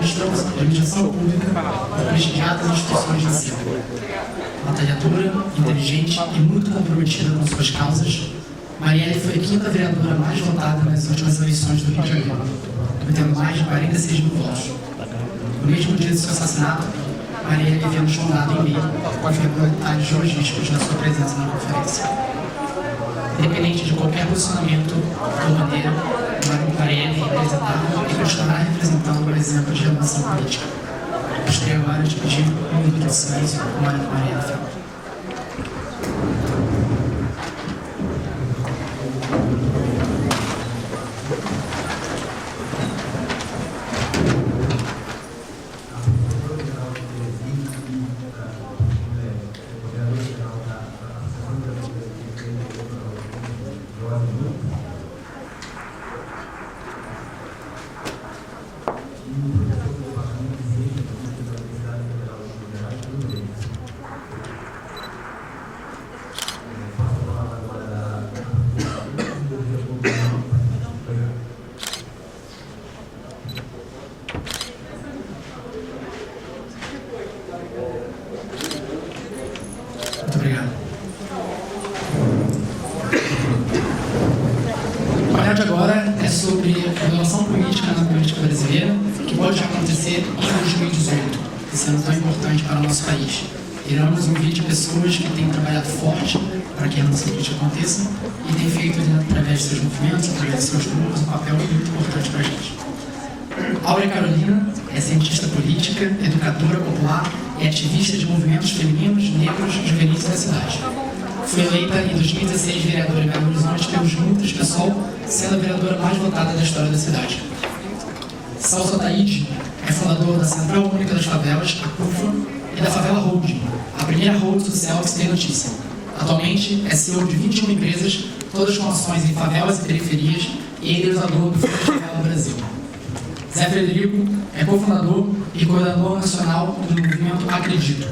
administração pública por prestigiadas instituições de ensino. Batalhadora, inteligente e muito comprometida com suas causas, Marielle foi a quinta vereadora mais votada nas últimas eleições do Rio de Janeiro, obtendo mais de 46 mil votos. No mesmo dia de seu assassinato, Marielle havia nos mandado em meio, confirmando detalhes logísticos na sua presença na conferência. Independente de qualquer posicionamento ou maneira, Marielle representava e continuará representando um exemplo de relação política. Gostaria agora de pedir um minuto de silêncio com Marielle Franco. Muito obrigado. O painel de agora é sobre a relação política na política brasileira, que pode acontecer em 2018, esse ano tão importante para o nosso país. Iremos ouvir de pessoas que têm trabalhado forte para que a relação política aconteça e têm feito, através de seus movimentos, através de seus grupos, um papel muito importante para a gente. Áurea Carolina é cientista política, educadora popular e ativista de movimentos femininos, negros e juvenis da cidade. Foi eleita em 2016 vereadora em Belo Horizonte pelos Juntos PSOL, sendo a vereadora mais votada da história da cidade. Celso Ataíde é fundador da Central Única das Favelas, a CUFA, e da Favela Holding, a primeira hold social que se tem notícia. Atualmente é CEO de 21 empresas, todas com ações em favelas e periferias, e idealizador do Fundo de Favela Brasil. Zé Frederico é cofundador e coordenador nacional do movimento Acredito.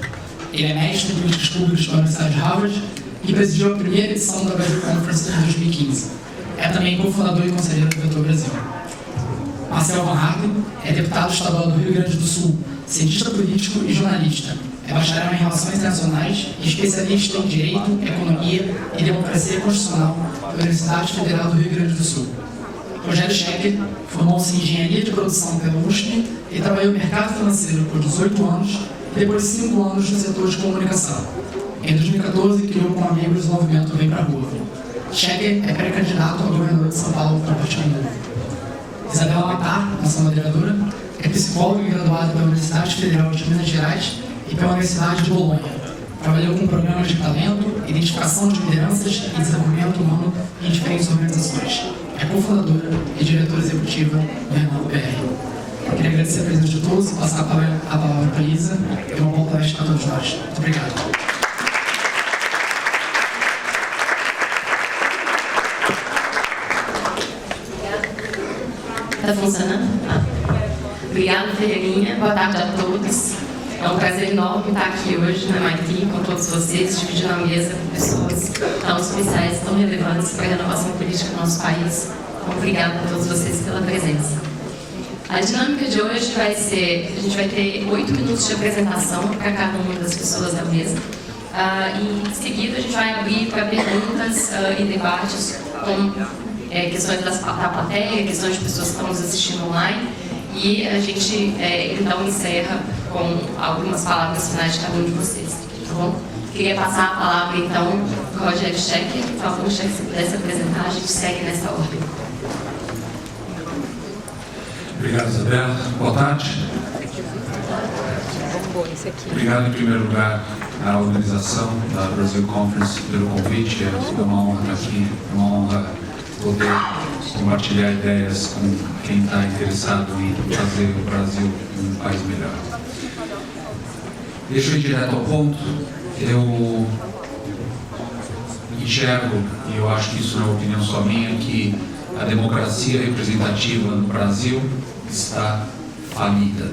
Ele é mestre em políticas públicas pela Universidade de Harvard e presidiu a primeira edição da Brasil Conference em 2015. É também cofundador e conselheiro do Vetor Brasil. Marcel Van Hagen é deputado estadual do Rio Grande do Sul, cientista político e jornalista. É bacharel em Relações Internacionais e especialista em Direito, Economia e Democracia Constitucional pela Universidade Federal do Rio Grande do Sul. Rogério Schecker formou-se em Engenharia de Produção pela USP e trabalhou no mercado financeiro por 18 anos e depois 5 anos no setor de comunicação. Em 2014, criou com amigos o movimento Vem Pra Rua. Schecker é pré-candidato ao governador de São Paulo para Partido Novo. Isabela Matar, nossa moderadora, é psicóloga e graduada pela Universidade Federal de Minas Gerais e pela Universidade de Bolonha. Trabalhou com programas de talento, identificação de lideranças e desenvolvimento humano em diferentes organizações. É cofundadora e diretora executiva do Renove BR. Queria agradecer a presença de todos e passar a palavra para a Isa e uma boa tarde a todos nós. Muito obrigado. Está funcionando? Obrigada, Ferreirinha. Boa tarde a todos. É um prazer enorme estar aqui hoje na MIT com todos vocês, dividindo a mesa com pessoas tão especiais, tão relevantes para a renovação política do nosso país. Então, obrigada a todos vocês pela presença. A dinâmica de hoje vai ser, a gente vai ter 8 minutos de apresentação para cada uma das pessoas da mesa. E em seguida a gente vai abrir para perguntas e debates com questões da plateia, questões de pessoas que estão nos assistindo online. E a gente então encerra com algumas palavras finais de cada um de vocês. Tá bom? Queria passar a palavra então para o Rogério Schecker. Por favor, Schecker, se pudesse apresentar, a gente segue nessa ordem. Obrigado, Isabela. Boa tarde. Obrigado, em primeiro lugar, à organização da Brasil Conference pelo convite. É uma honra estar aqui, é uma honra poder compartilhar ideias com quem está interessado em fazer o Brasil um país melhor. Deixa eu ir direto ao ponto. Eu enxergo, e eu acho que isso não é opinião só minha, que a democracia representativa no Brasil está falida.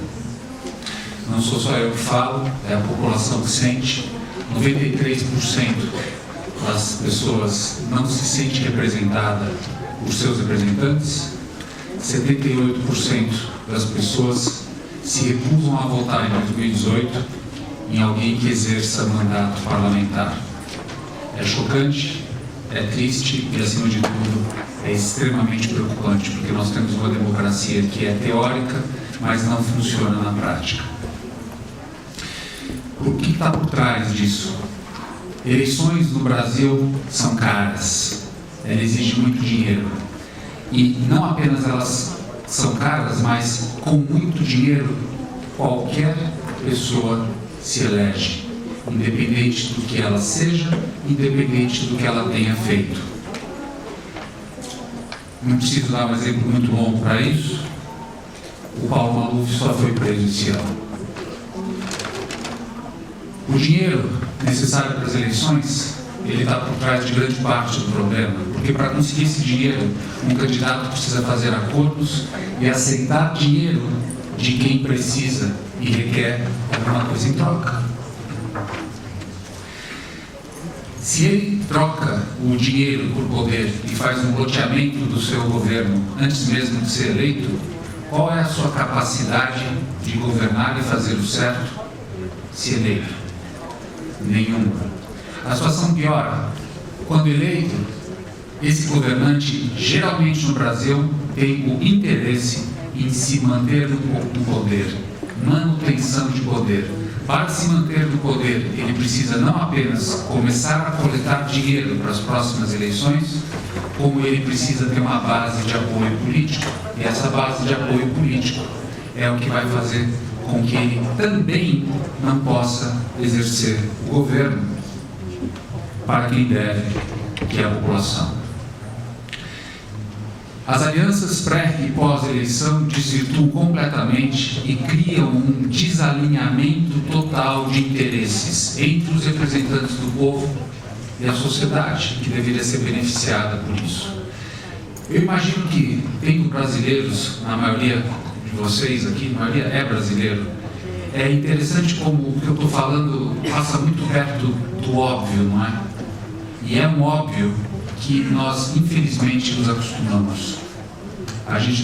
Não sou só eu que falo, é a população que sente. 93% das pessoas não se sente representada por seus representantes. 78% das pessoas se recusam a votar em 2018 em alguém que exerça mandato parlamentar. É chocante, é triste e, acima de tudo, é extremamente preocupante, porque nós temos uma democracia que é teórica, mas não funciona na prática. O que está por trás disso? Eleições no Brasil são caras, elas exigem muito dinheiro. E não apenas elas são caras, mas com muito dinheiro qualquer pessoa se elege, independente do que ela seja, independente do que ela tenha feito. Não preciso dar um exemplo muito longo para isso. O Paulo Maluf só foi preso esse ano. O dinheiro necessário para as eleições, ele está por trás de grande parte do problema, porque para conseguir esse dinheiro, um candidato precisa fazer acordos e aceitar dinheiro de quem precisa e requer alguma coisa em troca. Se ele troca o dinheiro por poder e faz um loteamento do seu governo antes mesmo de ser eleito, qual é a sua capacidade de governar e fazer o certo se eleito? Nenhuma. A situação piora. Quando eleito, esse governante, geralmente no Brasil, tem o interesse em se manter no poder, manutenção de poder. Para se manter no poder, ele precisa não apenas começar a coletar dinheiro para as próximas eleições, como ele precisa ter uma base de apoio político. E essa base de apoio político é o que vai fazer com que ele também não possa exercer o governo para quem deve, que é a população. As alianças pré e pós-eleição desvirtuam completamente e criam um desalinhamento total de interesses entre os representantes do povo e a sociedade, que deveria ser beneficiada por isso. Eu imagino que, tendo brasileiros, na maioria de vocês aqui, a maioria é brasileiro, é interessante como o que eu estou falando passa muito perto do óbvio, não é? E é um óbvio que nós, infelizmente, nos acostumamos.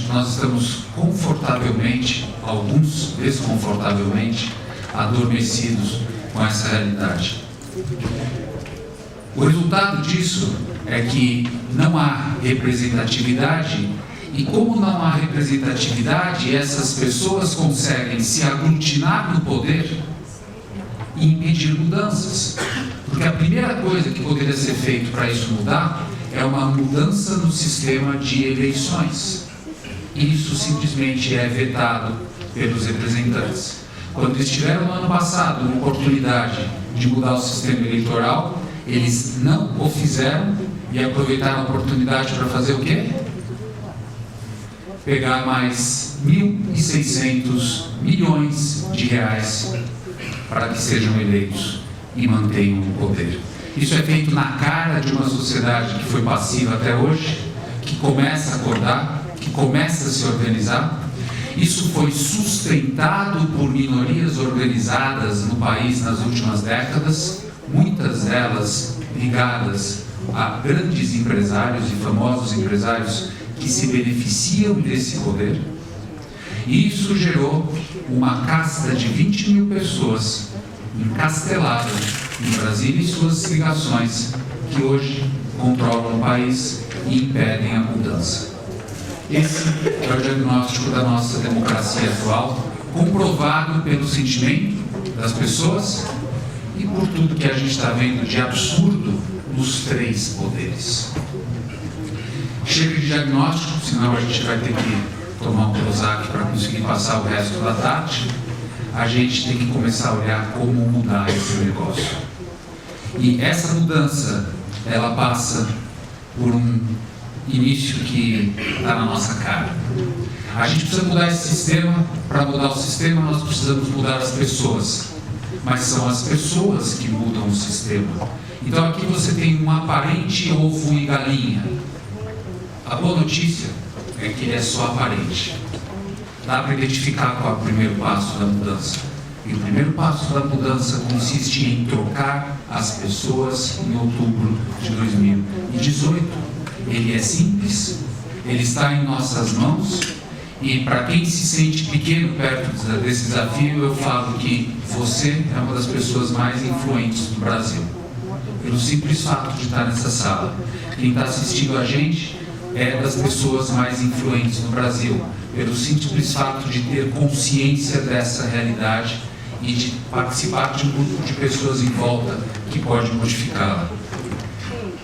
Nós estamos confortavelmente, alguns desconfortavelmente, adormecidos com essa realidade. O resultado disso é que não há representatividade, e como não há representatividade, essas pessoas conseguem se aglutinar no poder e impedir mudanças. Porque a primeira coisa que poderia ser feito para isso mudar é uma mudança no sistema de eleições. Isso simplesmente é vetado pelos representantes. Quando eles tiveram no ano passado uma oportunidade de mudar o sistema eleitoral, eles não o fizeram e aproveitaram a oportunidade para fazer o quê? Pegar mais 1.600 milhões de reais para que sejam eleitos e mantenham o poder. Isso é feito na cara de uma sociedade que foi passiva até hoje, que começa a acordar, que começa a se organizar. Isso foi sustentado por minorias organizadas no país nas últimas décadas, muitas delas ligadas a grandes empresários e famosos empresários que se beneficiam desse poder. E isso gerou uma casta de 20 mil pessoas encastelada em Brasília e suas ligações, que hoje controlam o país e impedem a mudança. Esse é o diagnóstico da nossa democracia atual, comprovado pelo sentimento das pessoas e por tudo que a gente está vendo de absurdo nos três poderes. Chega de diagnóstico, senão a gente vai ter que tomar um Prozac para conseguir passar o resto da tarde. A gente tem que começar a olhar como mudar esse negócio. E essa mudança, ela passa por um início que está na nossa cara. A gente precisa mudar esse sistema. Para mudar o sistema, nós precisamos mudar as pessoas. Mas são as pessoas que mudam o sistema. Então aqui você tem um aparente ovo e galinha. A boa notícia é que ele é só aparente. Dá para identificar qual é o primeiro passo da mudança. E o primeiro passo da mudança consiste em trocar as pessoas em outubro de 2018. Ele é simples, ele está em nossas mãos E para quem se sente pequeno perto desse desafio, eu falo que você é uma das pessoas mais influentes do Brasil. Pelo simples fato de estar nessa sala. Quem está assistindo a gente é das pessoas mais influentes no Brasil. Pelo simples fato de ter consciência dessa realidade e de participar de um grupo de pessoas em volta que pode modificá-la.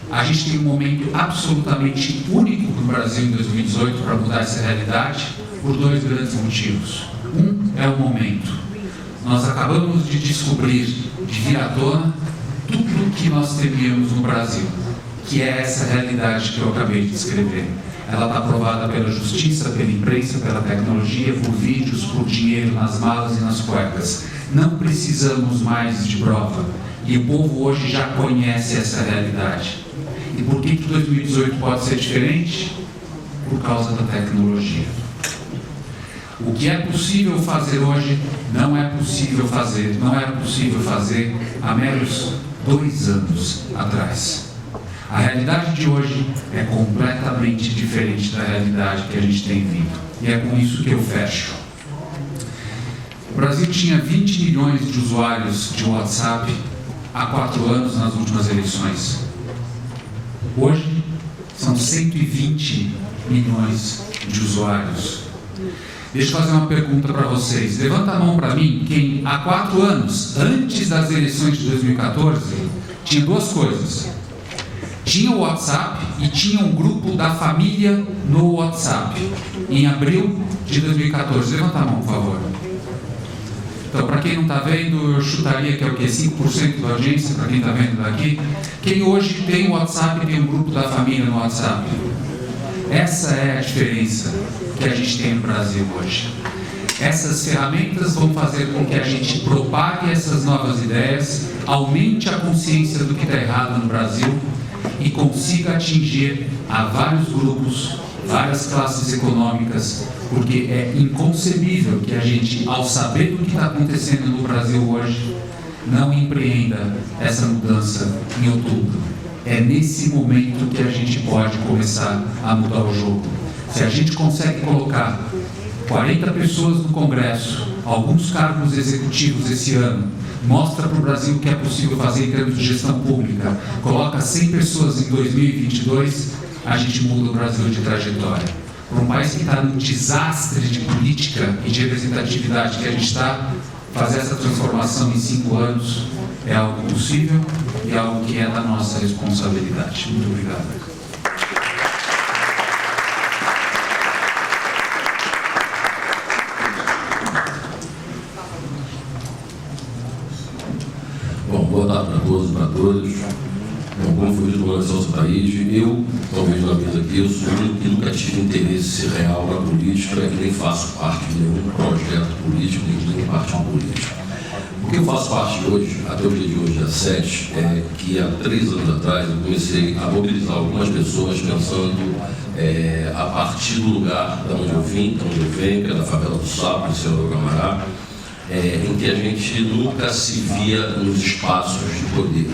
A gente tem um momento absolutamente único no Brasil em 2018 para mudar essa realidade por dois grandes motivos. Um é o momento. Nós acabamos de descobrir, de vir à tona, tudo o que nós temíamos no Brasil, que é essa realidade que eu acabei de descrever. Ela está provada pela justiça, pela imprensa, pela tecnologia, por vídeos, por dinheiro nas malas e nas cuecas. Não precisamos mais de prova. E o povo hoje já conhece essa realidade. E por que 2018 pode ser diferente? Por causa da tecnologia. O que é possível fazer hoje, não é possível fazer há meros 2 anos atrás. A realidade de hoje é completamente diferente da realidade que a gente tem vindo. E é com isso que eu fecho. O Brasil tinha 20 milhões de usuários de WhatsApp há 4 anos nas últimas eleições. Hoje, são 120 milhões de usuários. Deixa eu fazer uma pergunta para vocês. Levanta a mão para mim quem há 4 anos, antes das eleições de 2014, tinha 2 coisas. Tinha o WhatsApp e tinha um grupo da família no WhatsApp, em abril de 2014. Levanta a mão, por favor. Então, para quem não está vendo, eu chutaria que é o quê? 5% da audiência, para quem está vendo daqui. Quem hoje tem o WhatsApp e tem um grupo da família no WhatsApp? Essa é a diferença que a gente tem no Brasil hoje. Essas ferramentas vão fazer com que a gente propague essas novas ideias, aumente a consciência do que está errado no Brasil e consiga atingir a vários grupos, várias classes econômicas, porque é inconcebível que a gente, ao saber do que está acontecendo no Brasil hoje, não empreenda essa mudança em outubro. É nesse momento que a gente pode começar a mudar o jogo. Se a gente consegue colocar 40 pessoas no Congresso, alguns cargos executivos esse ano, mostra para o Brasil o que é possível fazer em termos de gestão pública, coloca 100 pessoas em 2022, a gente muda o Brasil de trajetória. Para um país que está num desastre de política e de representatividade que a gente está, fazer essa transformação em 5 anos é algo possível e é algo que é da nossa responsabilidade. Muito obrigado. Bom, boa tarde para todos e para todas. Bom, como foi dito no nosso país, eu, talvez na mesa aqui, eu sou o único que nunca tive interesse real na política e nem faço parte de nenhum projeto político, nem de nenhum partido político. O que eu faço parte hoje, até o dia de hoje, dia 7, é que há 3 anos atrás eu comecei a mobilizar algumas pessoas pensando a partir do lugar de onde eu vim, de onde eu venho, que é da favela do Sapo, do Senador Camará, em que a gente nunca se via nos espaços de poder,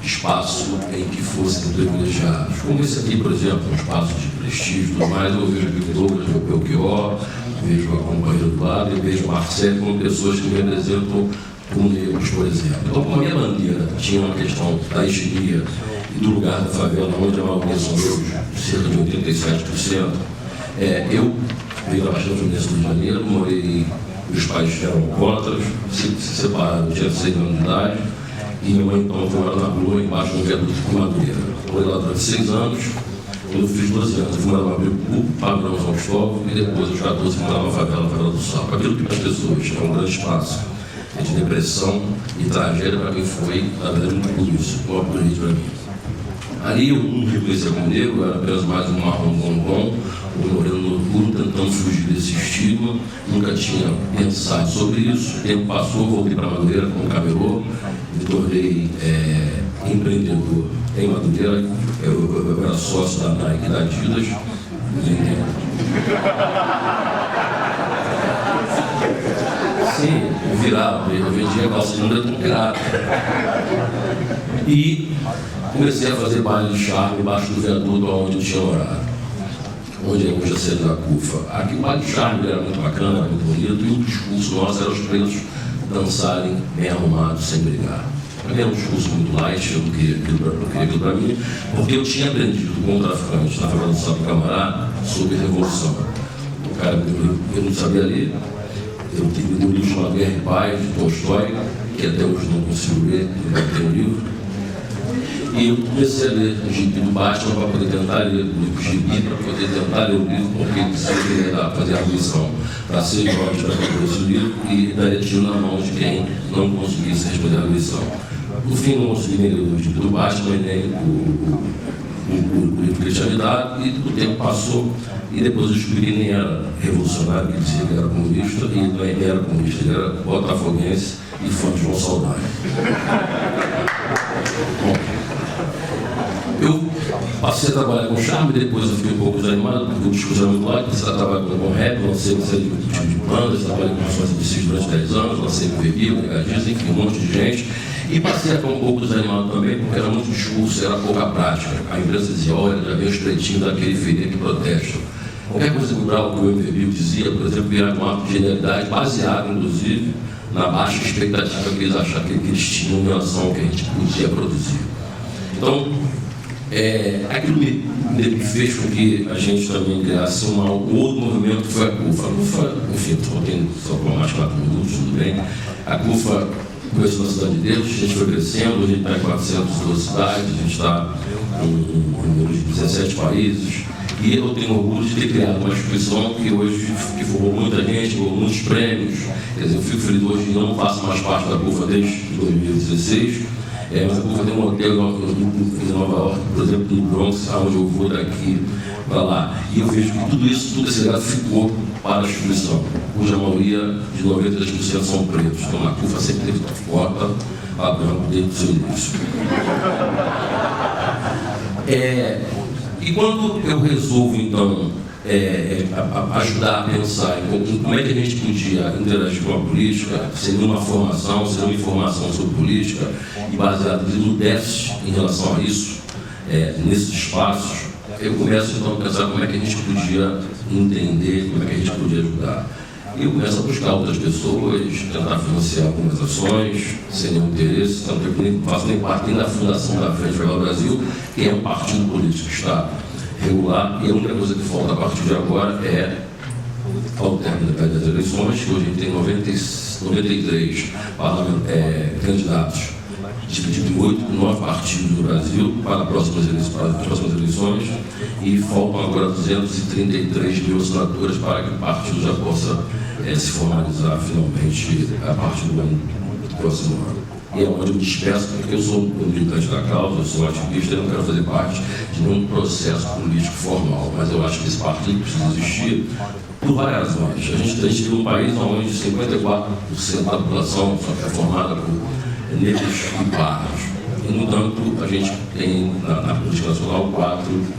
espaço em que fossem privilegiados. Como esse aqui, por exemplo, um espaço de prestígio e tudo mais, eu vejo aqui o Douglas, o Belchior, vejo a companheira do lado e vejo o Marcelo como pessoas que me representam como negros, por exemplo. Então, como a minha bandeira tinha uma questão da etnia e do lugar da favela, onde a maioria são negros, cerca de 87%, eu veio da Baixada Fluminense do Rio de Janeiro, morei, meus pais eram alcoólatras, se separaram, eu tinha 6 anos de idade, e minha mãe então foi morar na rua, embaixo do viaduto de Madureira. Morei lá durante 6 anos, quando eu fiz 12 anos, eu fui morar no Abrigo, Padrão São Cristóvão, e depois, aos 14, fui morar na favela do Sapo. Aquilo que para as pessoas é um grande espaço de depressão e tragédia, para mim foi, na verdade, muito isso, um upgrade para mim. Ali eu não me reconhecia como negro, eu era apenas mais um marrom bombom, um moreno noturno, tentando fugir desse estigma, nunca tinha pensado sobre isso. O tempo passou, voltei para Madureira como camelô, me tornei empreendedor em Madureira, eu era sócio da Nike e da Adidas. Sim, eu virava, eu vendia calça de número com pirata. E comecei a fazer baile de charme embaixo do viaduto onde eu tinha morado. onde é hoje a sede da CUFA. Aqui o baile charme era muito bacana, era muito bonito, e o discurso nosso era os presos dançarem bem arrumados, sem brigar. Para mim era um discurso muito light, eu não queria aquilo para mim, porque eu tinha aprendido com o traficante na favela do Sábio Camará sobre revolução. O cara, eu não sabia ler, eu tive um livro chamado Guerra e Paz, de Tolstói, que até hoje não consigo ler, eu tenho um livro. E eu comecei a ler o gibi do Batman para poder tentar ler o gibi, para poder tentar ler o livro, porque ele queria fazer a abolição para ser jovem para fazer esse livro e daria tiro na mão de quem não conseguisse responder a abolição. No fim, não consegui ler o gibi do Batman, nem o livro que ele tinha me dado, e o tempo passou, e depois eu descobri que nem era revolucionário, que ele dizia que era comunista, e ele nem era comunista, ele era botafoguense e fã de João Saldanha. Bom, eu passei a trabalhar com charme, depois eu fiquei um pouco desanimado, porque o discurso era muito lá, comecei a trabalhar com rap, lancei uma série de bandas, trabalhei com ações de durante 10 anos, lancei com Bebê, Brigadistas, enfim, um monte de gente. E passei a ficar um pouco desanimado também, porque era muito discurso, era pouca prática. A imprensa dizia, olha, já vem os pretinhos da periferia que protestam. Qualquer coisa que o que o MVB dizia, por exemplo, virar um ato de genialidade, baseado, inclusive, na baixa expectativa que eles achavam que eles tinham em relação ao que a gente podia produzir. Então, aquilo me fez com que a gente também criasse um outro movimento que foi a CUFA. A CUFA, enfim, só por mais 4 minutos, tudo bem. A CUFA começou na Cidade de Deus, a gente foi crescendo, a gente está em 412 cidades, a gente está em 17 países. E eu tenho orgulho de ter criado uma instituição que hoje formou muita gente, formou muitos prêmios. Quer dizer, eu fico feliz hoje que não faço mais parte da CUFA desde 2016. Mas a CUFA tem um hotel em Nova York, por exemplo, no Bronx, onde eu vou daqui para lá. E eu vejo que tudo esse legado ficou para a instituição, cuja maioria de 93% são pretos. Então a CUFA sempre teve cota a branco desde o seu início. E quando eu resolvo, então, ajudar a pensar em como é que a gente podia interagir com a política, sem nenhuma formação, sem nenhuma informação sobre política, e baseado no déficit em relação a isso, nesses espaços, eu começo então a pensar como é que a gente podia entender, como é que a gente podia ajudar. E eu começo a buscar outras pessoas, tentar financiar algumas ações, sem nenhum interesse, tanto que eu não faço nem parte nem da fundação da Frente Federal do Brasil, que é um partido político que está regular, e a única coisa que falta a partir de agora ao término das eleições, que hoje a gente tem 93 candidatos, dividido em 9 partidos no Brasil para as próximas eleições, e faltam agora 233 mil assinaturas para que o partido já possa se formalizar finalmente a partir do próximo ano. E é onde eu me despeço, porque eu sou um militante da causa, eu sou um ativista e não quero fazer parte de nenhum processo político formal, mas eu acho que esse partido precisa existir por várias razões. A gente vive num país onde 54% da população é formada por negros e pardos. E, no entanto, a gente tem na política nacional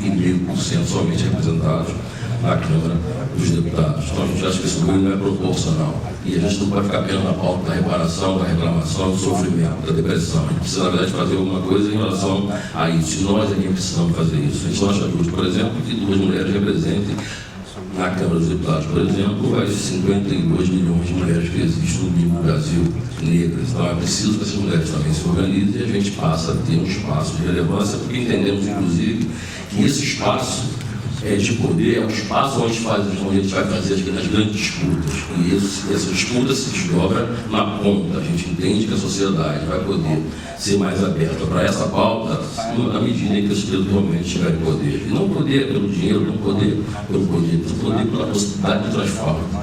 4,5% somente representados na Câmara dos Deputados. Então a gente acha que esse número não é proporcional. E a gente não pode ficar apenas na pauta da reparação, da reclamação, do sofrimento, da depressão. A gente precisa, na verdade, fazer alguma coisa em relação a isso. E nós aqui precisamos fazer isso. A gente não acha justo, por exemplo, que 2 mulheres representem na Câmara dos Deputados, por exemplo, as 52 milhões de mulheres que existem no Brasil negras. Então é preciso que essas mulheres também se organizem e a gente passa a ter um espaço de relevância, porque entendemos, inclusive, que esse espaço de poder é um espaço onde a gente vai fazer as grandes disputas. E essa disputa se desdobra na ponta. A gente entende que a sociedade vai poder ser mais aberta para essa pauta na medida em que os pretos realmente tiverem poder. E não poder pelo dinheiro, não poder pelo poder, mas poder pela possibilidade de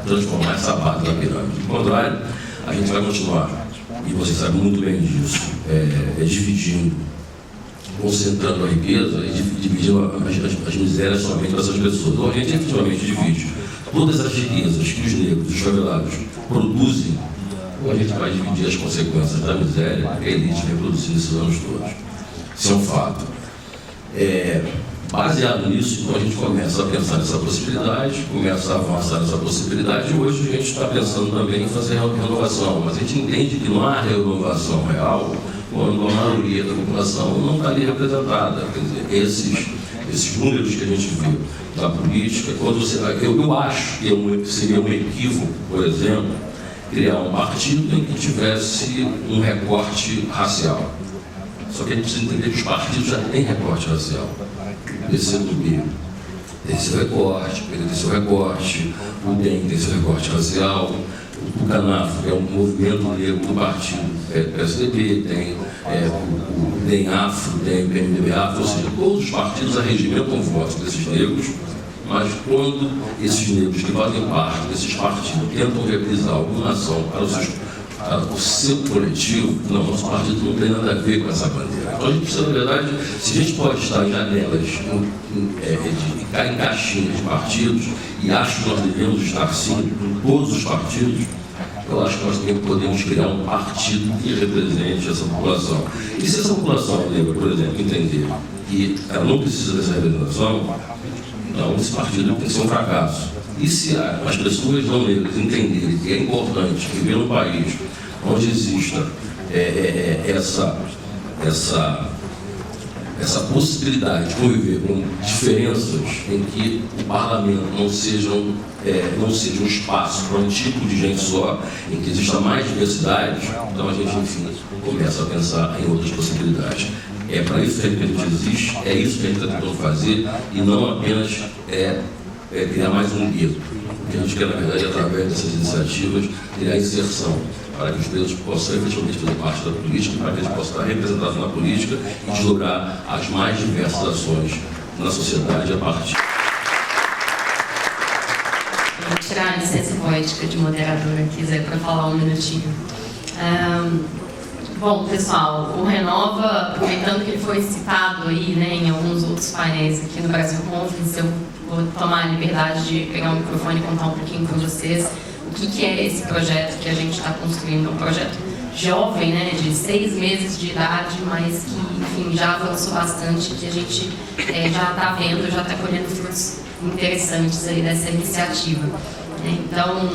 transformar essa base da pirâmide. Do contrário, a gente vai continuar, e você sabe muito bem disso, dividindo, concentrando a riqueza e dividindo as misérias somente para essas pessoas. Então a gente efetivamente divide todas as riquezas que os negros, os favelados produzem, ou a gente vai dividir as consequências da miséria que a elite vem produzindo esses anos todos. Isso é um fato. Baseado nisso, então a gente começa a pensar nessa possibilidade, começa a avançar nessa possibilidade, e hoje a gente está pensando também em fazer renovação, mas a gente entende que não há renovação real quando a maioria da população não está ali representada. Quer dizer, esses esses números que a gente vê da política, quando eu acho que seria um equívoco, por exemplo, criar um partido em que tivesse um recorte racial. Só que a gente precisa entender que os partidos já têm recorte racial. Esse é do meio. Tem seu recorte, ele tem seu recorte, o DEM tem seu recorte racial, o CANAF, que é um movimento negro do partido PSDB, tem o DEM Afro, tem o PMDB Afro, ou seja, todos os partidos arregimentam votos desses negros, mas quando esses negros que fazem parte desses partidos tentam realizar alguma ação para o seu coletivo, não, nosso partido não tem nada a ver com essa bandeira. Então a gente precisa, na verdade, se a gente pode estar em janelas, em caixinhas de partidos, e acho que nós devemos estar sim em todos os partidos, eu acho que nós também podemos criar um partido que represente essa população. E se essa população negra, por exemplo, entender que ela não precisa dessa representação, então esse partido tem que ser um fracasso. E se as pessoas não negras entenderem que é importante viver num país onde exista essa possibilidade de conviver com diferenças em que o parlamento não seja um espaço para um tipo de gente só, em que exista mais diversidade, então a gente, enfim, começa a pensar em outras possibilidades. É para isso que a gente existe, é isso que a gente está tentando fazer, e não apenas criar mais um gueto. O que a gente quer, na verdade, através dessas iniciativas, criar inserção, para que os presos possam efetivamente fazer parte da política, para que eles possam estar representados na política e desdobrar as mais diversas ações na sociedade a partir. Vou tirar a licença poética de moderadora aqui, Zé, para falar um minutinho. Bom, pessoal, o Renova, aproveitando que ele foi citado aí, né, em alguns outros painéis aqui no Brasil Conference, eu vou tomar a liberdade de pegar o microfone e contar um pouquinho para vocês o que é esse projeto que a gente está construindo. Um projeto jovem, né, de 6 meses de idade, mas que, enfim, já avançou bastante, que a gente já está vendo, já está colhendo frutos interessantes aí dessa iniciativa. Então,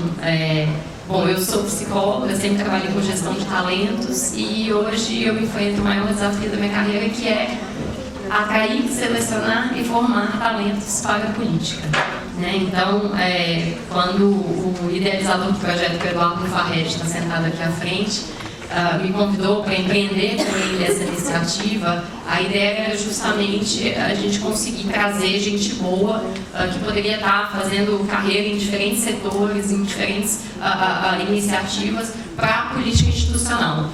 bom, eu sou psicóloga, eu sempre trabalhei com gestão de talentos e hoje eu enfrento o maior desafio da minha carreira, que é atrair, selecionar e formar talentos para a política. Então, quando o idealizador do projeto, o Eduardo Mufarredi, está sentado aqui à frente, me convidou para empreender com ele essa iniciativa, a ideia era justamente a gente conseguir trazer gente boa que poderia estar fazendo carreira em diferentes setores, em diferentes iniciativas para a política institucional.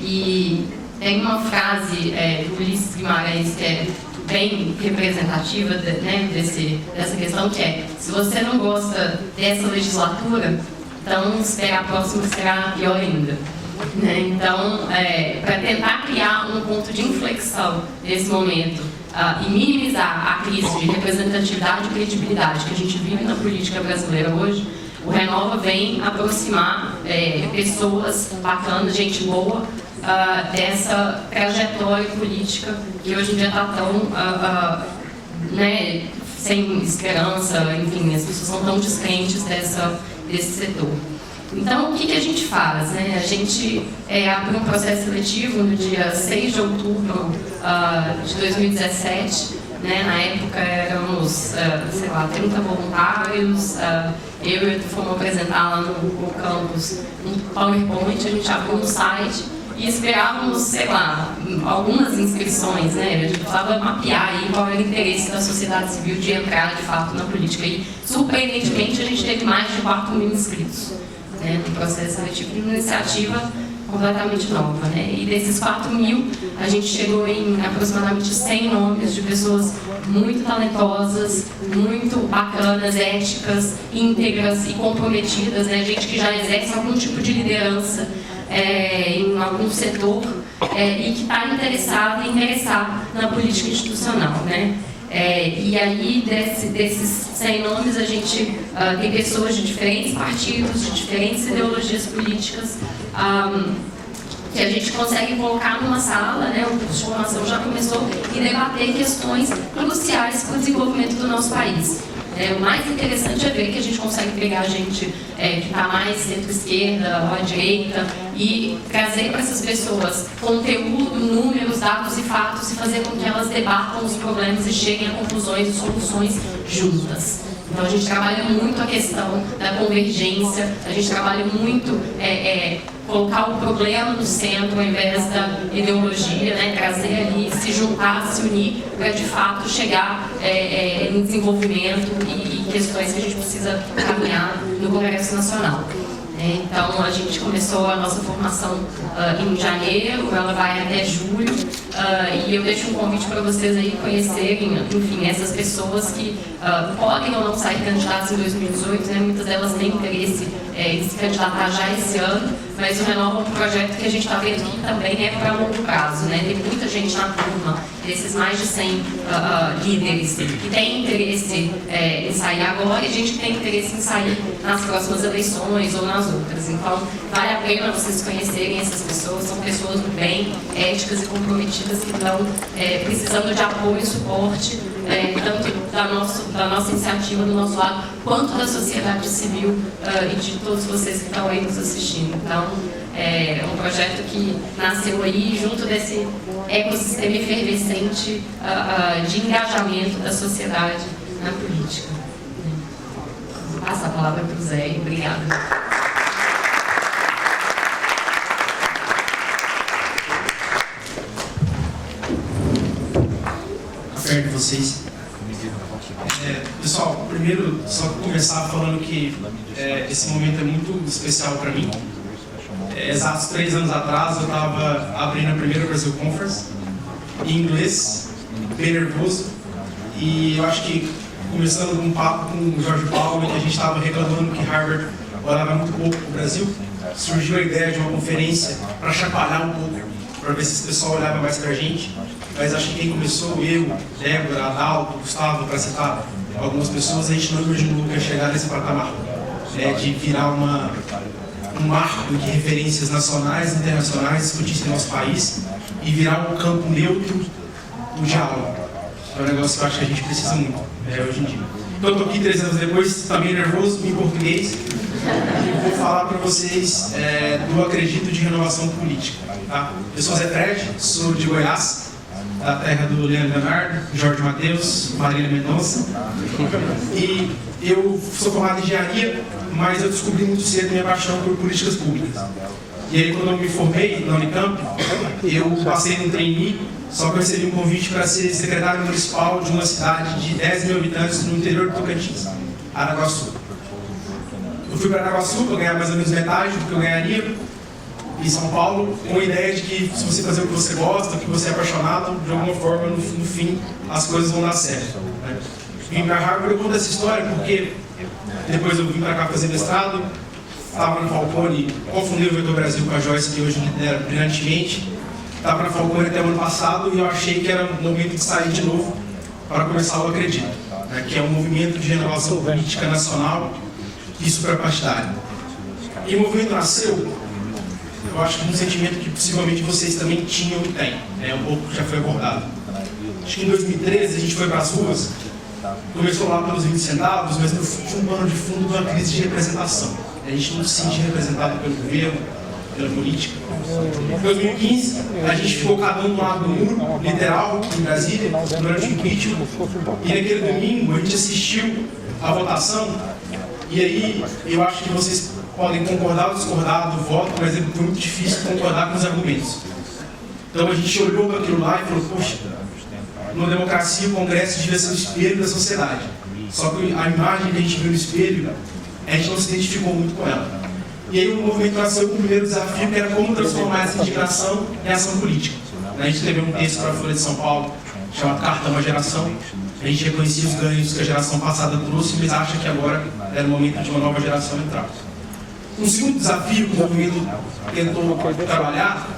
E tem uma frase do Ulisses Guimarães que é bem representativa dessa questão, que é: se você não gosta dessa legislatura, então esperar a próxima será pior ainda. Então, para tentar criar um ponto de inflexão nesse momento e minimizar a crise de representatividade e credibilidade que a gente vive na política brasileira hoje, o Renova vem aproximar pessoas bacanas, gente boa, dessa trajetória política que hoje em dia está tão sem esperança, enfim, as pessoas são tão descrentes desse setor. Então, o que a gente faz? A gente abriu um processo seletivo no dia 6 de outubro de 2017. Na época éramos, 30 voluntários. Eu e o Edu fomos apresentar lá no campus um PowerPoint, a gente abriu um site e esperávamos, algumas inscrições, A gente precisava mapear aí qual era o interesse da sociedade civil de entrar, de fato, na política. E, surpreendentemente, a gente teve mais de 4.000 inscritos no processo seletivo, de uma iniciativa completamente nova. E desses 4.000, a gente chegou em aproximadamente 100 nomes de pessoas muito talentosas, muito bacanas, éticas, íntegras e comprometidas, gente que já exerce algum tipo de liderança em algum setor e que está interessado em ingressar na política institucional. E aí, desses 100 nomes, a gente tem pessoas de diferentes partidos, de diferentes ideologias políticas, que a gente consegue colocar numa sala, o curso de formação já começou, e debater questões cruciais para o desenvolvimento do nosso país. O mais interessante é ver que a gente consegue pegar gente que está mais centro-esquerda ou à direita e trazer para essas pessoas conteúdo, números, dados e fatos e fazer com que elas debatam os problemas e cheguem a conclusões e soluções justas. Então a gente trabalha muito a questão da convergência, a gente trabalha muito colocar o problema no centro ao invés da ideologia, né? Trazer ali, se juntar, se unir para de fato chegar em desenvolvimento e questões que a gente precisa caminhar no Congresso Nacional. Então a gente começou a nossa formação em janeiro, ela vai até julho, e eu deixo um convite para vocês aí conhecerem, enfim, essas pessoas que podem ou não sair candidatas em 2018, né? Muitas delas têm interesse em se candidatar já esse ano, mas o Renova é um projeto que a gente está vendo que também é para longo prazo, né? Tem muita gente na turma, desses mais de 100 líderes, que tem interesse em sair agora e gente que tem interesse em sair nas próximas eleições ou nas outras. Então, vale a pena vocês conhecerem essas pessoas, são pessoas do bem, éticas e comprometidas que estão precisando de apoio e suporte, tanto da nossa iniciativa do nosso lado, quanto da sociedade civil e de todos vocês que estão aí nos assistindo. Então, é um projeto que nasceu aí junto desse ecossistema efervescente de engajamento da sociedade na política. Vou passar a palavra para o Zé. Obrigada. Perto de vocês. Pessoal, primeiro, só começar falando que esse momento é muito especial para mim. Exatos 3 anos atrás, eu estava abrindo a primeira Brasil Conference, em inglês, bem nervoso, e eu acho que, começando um papo com o Jorge Paulo, que a gente estava reclamando que Harvard olhava muito pouco para o Brasil, surgiu a ideia de uma conferência para chacoalhar um pouco, para ver se esse pessoal olhava mais para a gente. Mas acho que quem começou, eu, Débora, Adalto, Gustavo, para citar algumas pessoas, a gente não imaginou que ia chegar nesse patamar, de virar um marco de referências nacionais e internacionais discutissem no nosso país e virar um campo neutro do diálogo. É um negócio que eu acho que a gente precisa muito hoje em dia. Então, eu estou aqui 3 anos depois, também nervoso, em português, e vou falar para vocês do Acredito de Renovação Política. Tá? Eu sou Zé Fred, sou de Goiás, da terra do Leandro Leonardo, Jorge Matheus, Marília Mendonça. E eu sou formado em engenharia, mas eu descobri muito cedo minha paixão por políticas públicas. E aí, quando eu me formei na Unicamp, eu passei num trainee, só que eu recebi um convite para ser secretário municipal de uma cidade de 10 mil habitantes no interior do Tocantins, Araguaçu. Eu fui para Araguaçu para ganhar mais ou menos metade do que eu ganharia em São Paulo, com a ideia de que se você fazer o que você gosta, o que você é apaixonado, de alguma forma, no fim, as coisas vão dar certo. Né? Vim para Harvard, eu conto essa história porque depois eu vim para cá fazer mestrado, estava na Falcone, confundi o Vetor Brasil com a Joyce, que hoje lidera brilhantemente, estava na Falcone até o ano passado e eu achei que era o momento de sair de novo para começar o Acredito, né? Que é um movimento de renovação política nacional e suprapartidário. E o movimento nasceu, eu acho que um sentimento que possivelmente vocês também tinham e têm, um pouco que já foi abordado. Acho que em 2013 a gente foi para as ruas, começou lá pelos 20 centavos, mas tinha um pano de fundo de uma crise de representação. A gente não se sentia representado pelo governo, pela política. Em 2015, a gente ficou cada um do lado do muro, literal, em Brasília, durante o impeachment, e naquele domingo a gente assistiu à votação, e aí eu acho que vocês podem concordar ou discordar do voto, mas foi muito difícil concordar com os argumentos. Então a gente olhou para aquilo lá e falou, poxa, numa democracia o Congresso devia ser o espelho da sociedade. Só que a imagem que a gente viu no espelho, a gente não se identificou muito com ela. E aí o movimento nasceu com o primeiro desafio, que era como transformar essa indignação em ação política. A gente escreveu um texto para a Folha de São Paulo, chamado Carta a uma Geração. A gente reconhecia os ganhos que a geração passada trouxe, mas acha que agora era o momento de uma nova geração entrar. Um segundo desafio que o movimento tentou trabalhar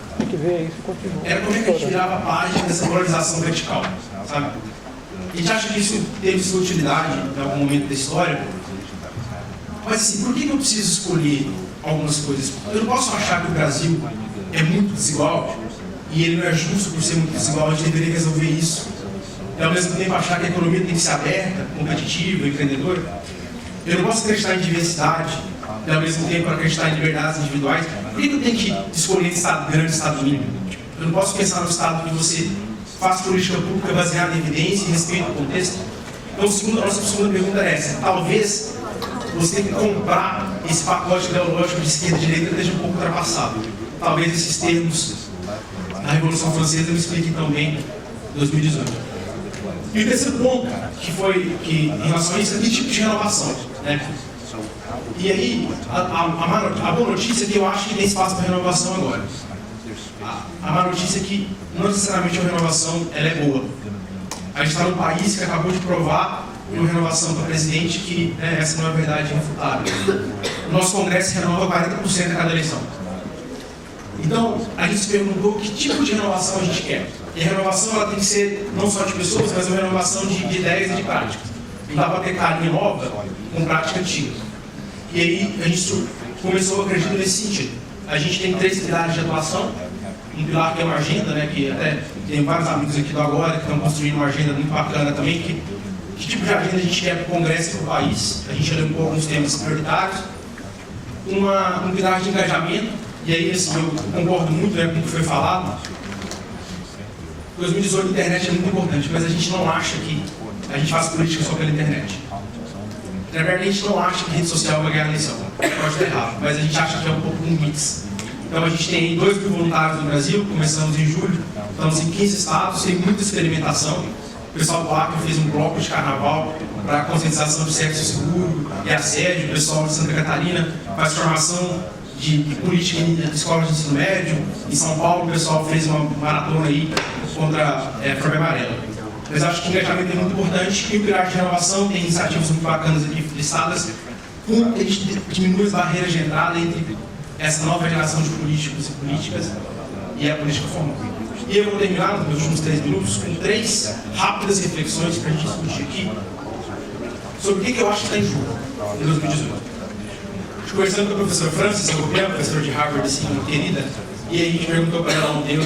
era como é que a gente virava a página dessa polarização vertical, sabe? A gente acha que isso teve sua utilidade em algum momento da história, mas assim, por que eu preciso escolher algumas coisas? Eu não posso achar que o Brasil é muito desigual e ele não é justo por ser muito desigual, a gente deveria resolver isso e ao mesmo tempo achar que a economia tem que ser aberta, competitiva, empreendedora. Eu não posso acreditar em diversidade e ao mesmo tempo acreditar em liberdades individuais. Por que eu tenho que escolher Estado grande e Estado mínimo? Eu não posso pensar no Estado que você faz política pública baseada em evidência e respeito ao contexto. Então, a nossa segunda pergunta é essa. Talvez você tenha que comprar esse pacote ideológico de esquerda e direita esteja um pouco ultrapassado. Talvez esses termos da Revolução Francesa me expliquem também em 2018. E o terceiro ponto, que em relação a isso, é que tipo de renovação. Né? E aí, a boa notícia é que eu acho que tem espaço para renovação agora. A má notícia é que não necessariamente a renovação ela é boa. A gente está num país que acabou de provar uma renovação para presidente que essa não é verdade irrefutável. O nosso Congresso renova 40% a cada eleição. Então, a gente se perguntou que tipo de renovação a gente quer. E a renovação ela tem que ser não só de pessoas, mas uma renovação de ideias e de práticas. Não dá para ter carinha nova com prática antiga. E aí a gente começou a acreditar nesse sentido. A gente tem 3 pilares de atuação. Um pilar que é uma agenda, né, que até tem vários amigos aqui do Agora que estão construindo uma agenda muito bacana também. Que tipo de agenda a gente quer para o Congresso e para o país? A gente elencou alguns temas prioritários. Um pilar de engajamento. E aí, assim, eu concordo muito com o que foi falado. 2018 a internet é muito importante, mas a gente não acha que a gente faz política só pela internet. Na verdade, a gente não acha que a rede social vai ganhar a eleição. Pode estar errado, mas a gente acha que é um pouco um mix. Então a gente tem 2 mil voluntários no Brasil, começamos em julho, estamos em 15 estados, tem muita experimentação. O pessoal do Acre fez um bloco de carnaval para conscientização de sexo seguro e assédio. O pessoal de Santa Catarina faz formação de política em escolas de ensino médio. Em São Paulo, o pessoal fez uma maratona aí contra a febre amarela. Mas acho que o engajamento é muito importante e o pilar de renovação tem iniciativas muito bacanas aqui listadas. A gente diminui as barreiras de entrada entre essa nova geração de políticos e políticas e a política formal. E eu vou terminar nos meus últimos 3 minutos com 3 rápidas reflexões para a gente discutir aqui sobre o que eu acho que está em jogo em 2018. Conversando com a professora Francis, a professora de Harvard, assim, uma querida, e aí a gente perguntou para ela ontem,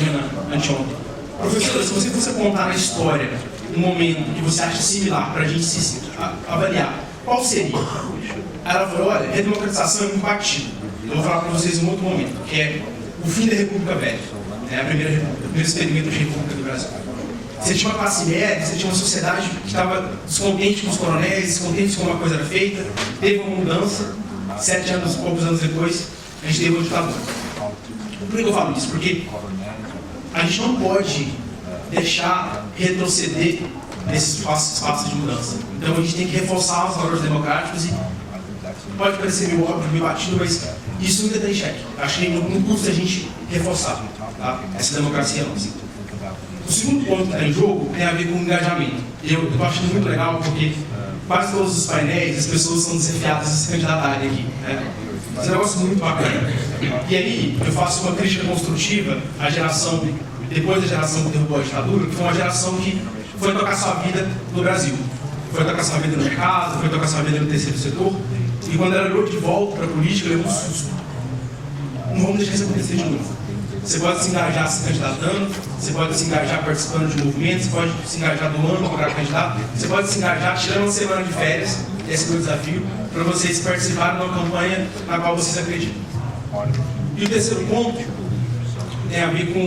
anteontem, professora, se você fosse contar na história um momento que você acha similar para a gente se avaliar, qual seria? Ela falou, olha, redemocratização é muito batido. Eu vou falar para vocês em um outro momento, que é o fim da República Velha, a primeira república, o primeiro experimento de república do Brasil. Você tinha uma classe média, você tinha uma sociedade que estava descontente com os coronéis, descontente com como a coisa era feita, teve uma mudança, 7 anos, poucos anos depois, a gente teve uma ditadura. Por que eu falo isso? Porque a gente não pode deixar retroceder nesses espaços de mudança. Então a gente tem que reforçar os valores democráticos e pode parecer meio óbvio, meio batido, mas isso nunca tem cheque. Acho que não custa a gente reforçar, tá? Essa democracia nossa. O segundo ponto que está em jogo tem a ver com o engajamento. Eu estou achando muito legal porque quase todos os painéis as pessoas são desafiadas a se candidatarem aqui. Né? Esse é um negócio muito bacana. E aí eu faço uma crítica construtiva à geração, depois da geração que derrubou a ditadura, que foi uma geração que foi tocar sua vida no Brasil. Foi tocar sua vida no mercado, foi tocar sua vida no terceiro setor. E quando ela olhou de volta para a política, levou um susto. Não vamos deixar isso acontecer de novo. Você pode se engajar se candidatando, você pode se engajar participando de movimentos, você pode se engajar doando para candidato, você pode se engajar tirando uma semana de férias, esse é o meu desafio, para vocês participarem de uma campanha na qual vocês acreditam. E o terceiro ponto tem a ver com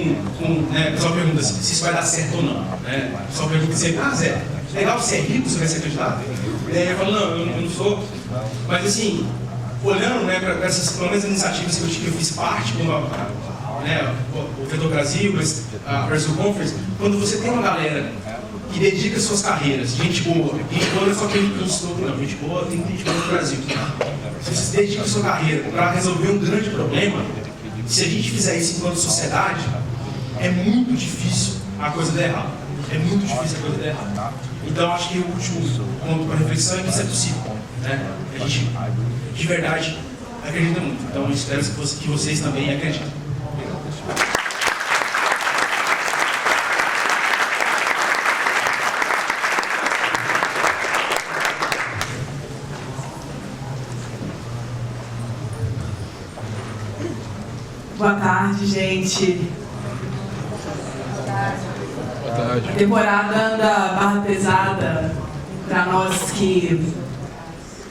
o pessoal pergunta se isso vai dar certo ou não. Né? O pessoal pergunta sempre, Zé, legal, você é rico, você vai ser candidato? E aí eu falo, não, eu não sou. Mas assim, olhando para essas pelo menos iniciativas que eu fiz parte, como o Vetor Brasil, a Brasil Conference, quando você tem uma galera que dedica suas carreiras, gente boa não é só quem estudou, não, gente boa tem gente boa no Brasil. Se você dedica sua carreira para resolver um grande problema, se a gente fizer isso enquanto sociedade, é muito difícil a coisa dar errado. É muito difícil a coisa dar errado. Então, acho que o último ponto para reflexão é que isso é possível. Né? A gente, de verdade, acredita muito. Então, eu espero que vocês também acreditem. Boa tarde, gente. A temporada anda barra pesada para nós que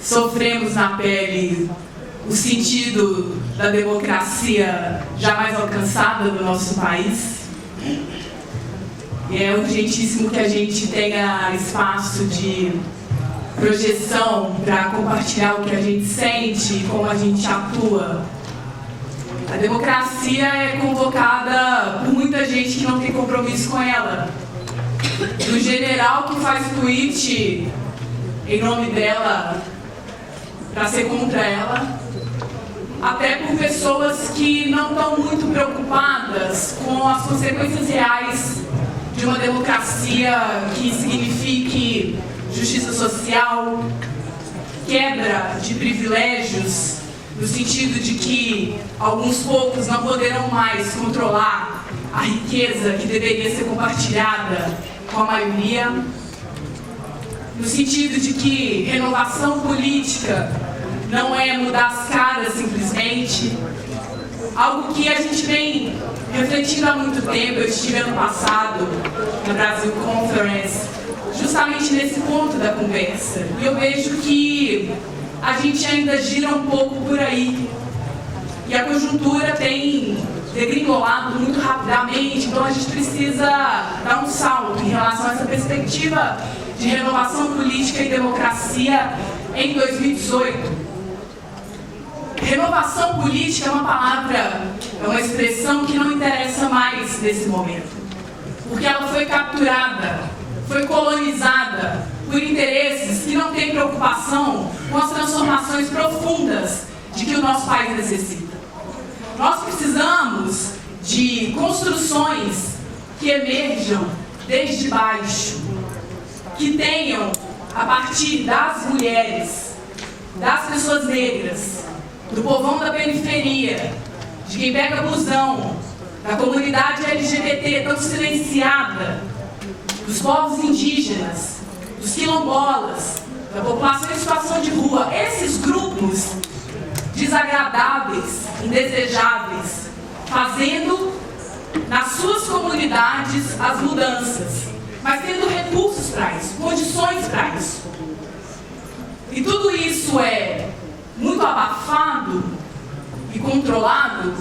sofremos na pele o sentido da democracia jamais alcançada no nosso país. E é urgentíssimo que a gente tenha espaço de projeção para compartilhar o que a gente sente e como a gente atua. A democracia é convocada por muita gente que não tem compromisso com ela. Do general que faz tweet em nome dela para ser contra ela, até por pessoas que não estão muito preocupadas com as consequências reais de uma democracia que signifique justiça social, quebra de privilégios, no sentido de que alguns poucos não poderão mais controlar a riqueza que deveria ser compartilhada com a maioria, no sentido de que renovação política não é mudar as caras simplesmente, algo que a gente vem refletindo há muito tempo. Eu estive ano passado na Brasil Conference, justamente nesse ponto da conversa, e eu vejo que a gente ainda gira um pouco por aí, e a conjuntura tem degringolado muito rapidamente, então a gente precisa dar um salto em relação a essa perspectiva de renovação política e democracia em 2018. Renovação política é uma palavra, é uma expressão que não interessa mais nesse momento, porque ela foi capturada, foi colonizada por interesses que não têm preocupação com as transformações profundas de que o nosso país necessita. Nós precisamos de construções que emerjam desde baixo, que tenham, a partir das mulheres, das pessoas negras, do povão da periferia, de quem pega busão, da comunidade LGBT tão silenciada, dos povos indígenas, dos quilombolas, da população em situação de rua. Esses grupos desagradáveis, indesejáveis, fazendo nas suas comunidades as mudanças, mas tendo recursos para isso, condições para isso. E tudo isso é muito abafado e controlado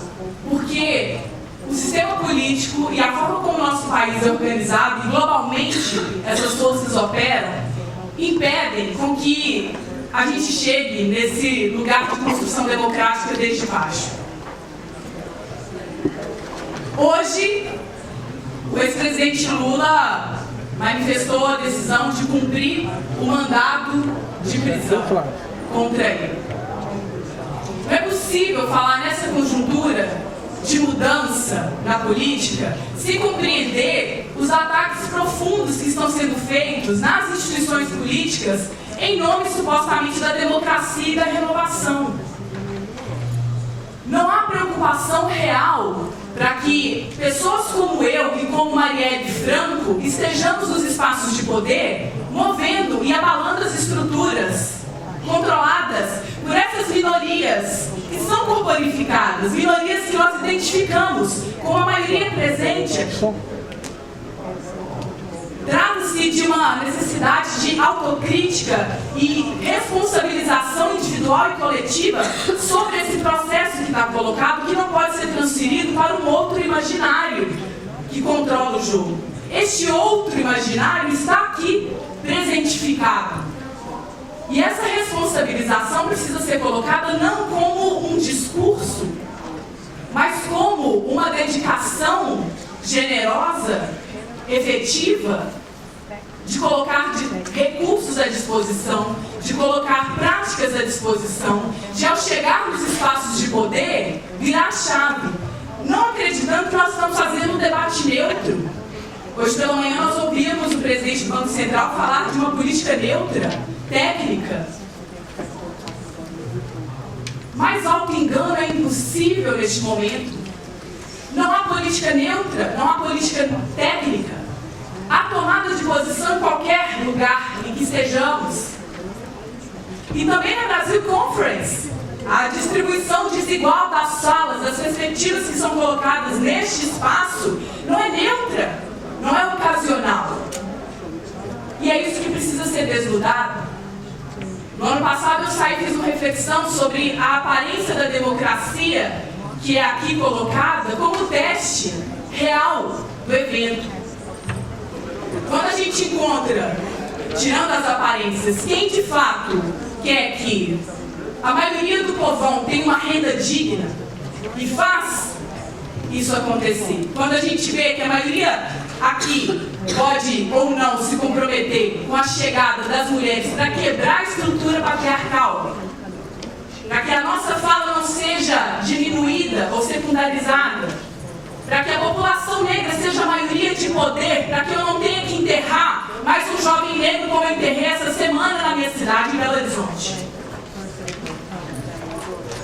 porque o sistema político e a forma como o nosso país é organizado e globalmente essas forças operam impedem com que a gente chegue nesse lugar de construção democrática desde baixo. Hoje, o ex-presidente Lula manifestou a decisão de cumprir o mandado de prisão contra ele. Não é possível falar nessa conjuntura de mudança na política sem compreender os ataques profundos que estão sendo feitos nas instituições políticas em nome supostamente da democracia e da renovação. Não há preocupação real para que pessoas como eu e como Marielle Franco estejamos nos espaços de poder movendo e abalando as estruturas controladas por essas minorias que são corporificadas, minorias que nós identificamos como a maioria presente aqui. Trata-se de uma necessidade de autocrítica e responsabilização individual e coletiva sobre esse processo que está colocado, que não pode ser transferido para um outro imaginário que controla o jogo. Este outro imaginário está aqui presentificado. E essa responsabilização precisa ser colocada não como um discurso, mas como uma dedicação generosa, efetiva, de colocar recursos à disposição, de colocar práticas à disposição, de ao chegar nos espaços de poder, virar a chave. Não acreditando que nós estamos fazendo um debate neutro. Hoje pela manhã nós ouvimos o presidente do Banco Central falar de uma política neutra, técnica. Mais auto-engano é impossível neste momento. Não há política neutra, não há política técnica. Há tomada de posição em qualquer lugar em que estejamos. E também na Brasil Conference, a distribuição desigual das salas, das perspectivas que são colocadas neste espaço, não é neutra. não é ocasional. E é isso que precisa ser desnudado. No ano passado eu saí e fiz uma reflexão sobre a aparência da democracia, que é aqui colocada como teste real do evento. Quando a gente encontra, tirando as aparências, quem de fato quer que a maioria do povão tenha uma renda digna e faz isso acontecer. Quando a gente vê que a maioria aqui pode ou não se comprometer com a chegada das mulheres para quebrar a estrutura patriarcal, para que a nossa fala não seja diminuída ou secundarizada, para que a população negra seja a maioria de poder, para que eu não tenha que enterrar mais um jovem negro como eu enterrei essa semana na minha cidade, em Belo Horizonte.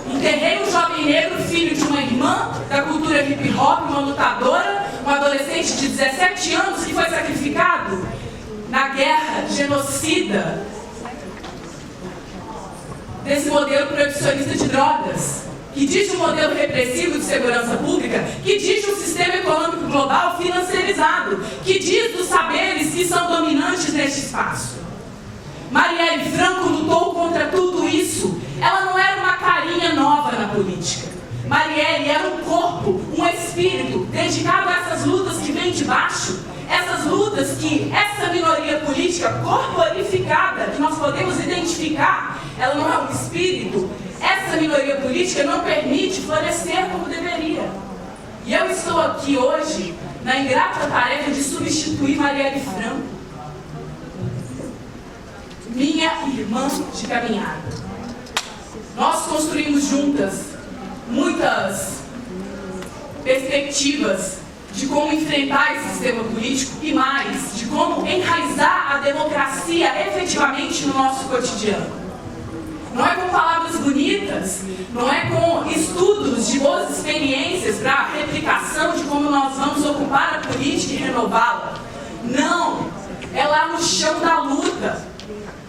Enterrei um jovem negro, filho de uma irmã da cultura hip hop, uma lutadora, um adolescente de 17 anos que foi sacrificado na guerra genocida desse modelo proibicionista de drogas, que diz um modelo repressivo de segurança pública, que diz um sistema econômico global financiarizado, que diz dos saberes que são dominantes neste espaço. Marielle Franco lutou contra tudo isso. Ela não era uma carinha nova na política. Marielle era um corpo, um espírito dedicado a essas lutas que vêm de baixo, essas lutas que essa minoria política corporificada, que nós podemos identificar, ela não é um espírito, essa minoria política não permite florescer como deveria. E eu estou aqui hoje na ingrata tarefa de substituir Marielle Franco, minha irmã de caminhada. Nós construímos juntas muitas perspectivas de como enfrentar esse sistema político e mais, de como enraizar a democracia efetivamente no nosso cotidiano. Não é com palavras bonitas, não é com estudos de boas experiências para replicação de como nós vamos ocupar a política e renová-la. Não, é lá no chão da luta.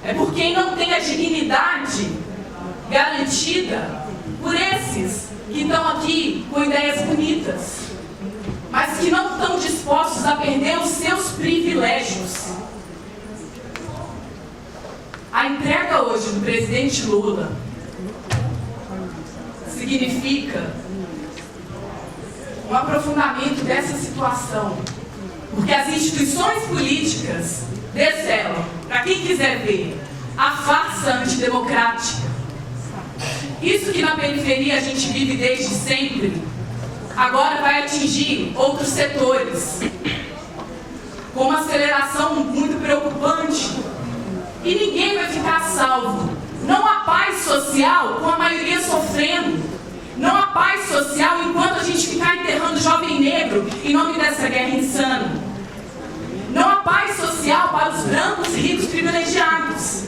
É por quem não tem a dignidade garantida por esses que estão aqui com ideias bonitas, mas que não estão dispostos a perder os seus privilégios. A entrega hoje do presidente Lula significa um aprofundamento dessa situação, porque as instituições políticas descelam, para quem quiser ver, a farsa antidemocrática. Isso que na periferia a gente vive desde sempre, agora vai atingir outros setores, com uma aceleração muito preocupante. E ninguém vai ficar salvo. Não há paz social com a maioria sofrendo. Não há paz social enquanto a gente ficar enterrando jovem negro em nome dessa guerra insana. Não há paz social para os brancos ricos privilegiados.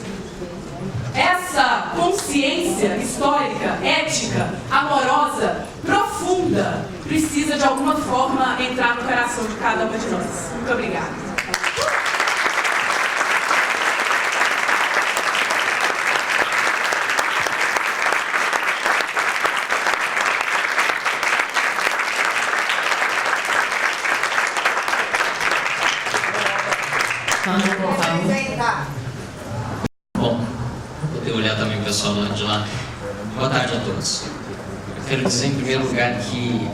Essa consciência histórica, ética, amorosa, profunda, precisa de alguma forma entrar no coração de cada uma de nós. Muito obrigada. Bom, vou poder olhar também o pessoal de lá. Boa tarde a todos. Eu quero dizer em primeiro lugar que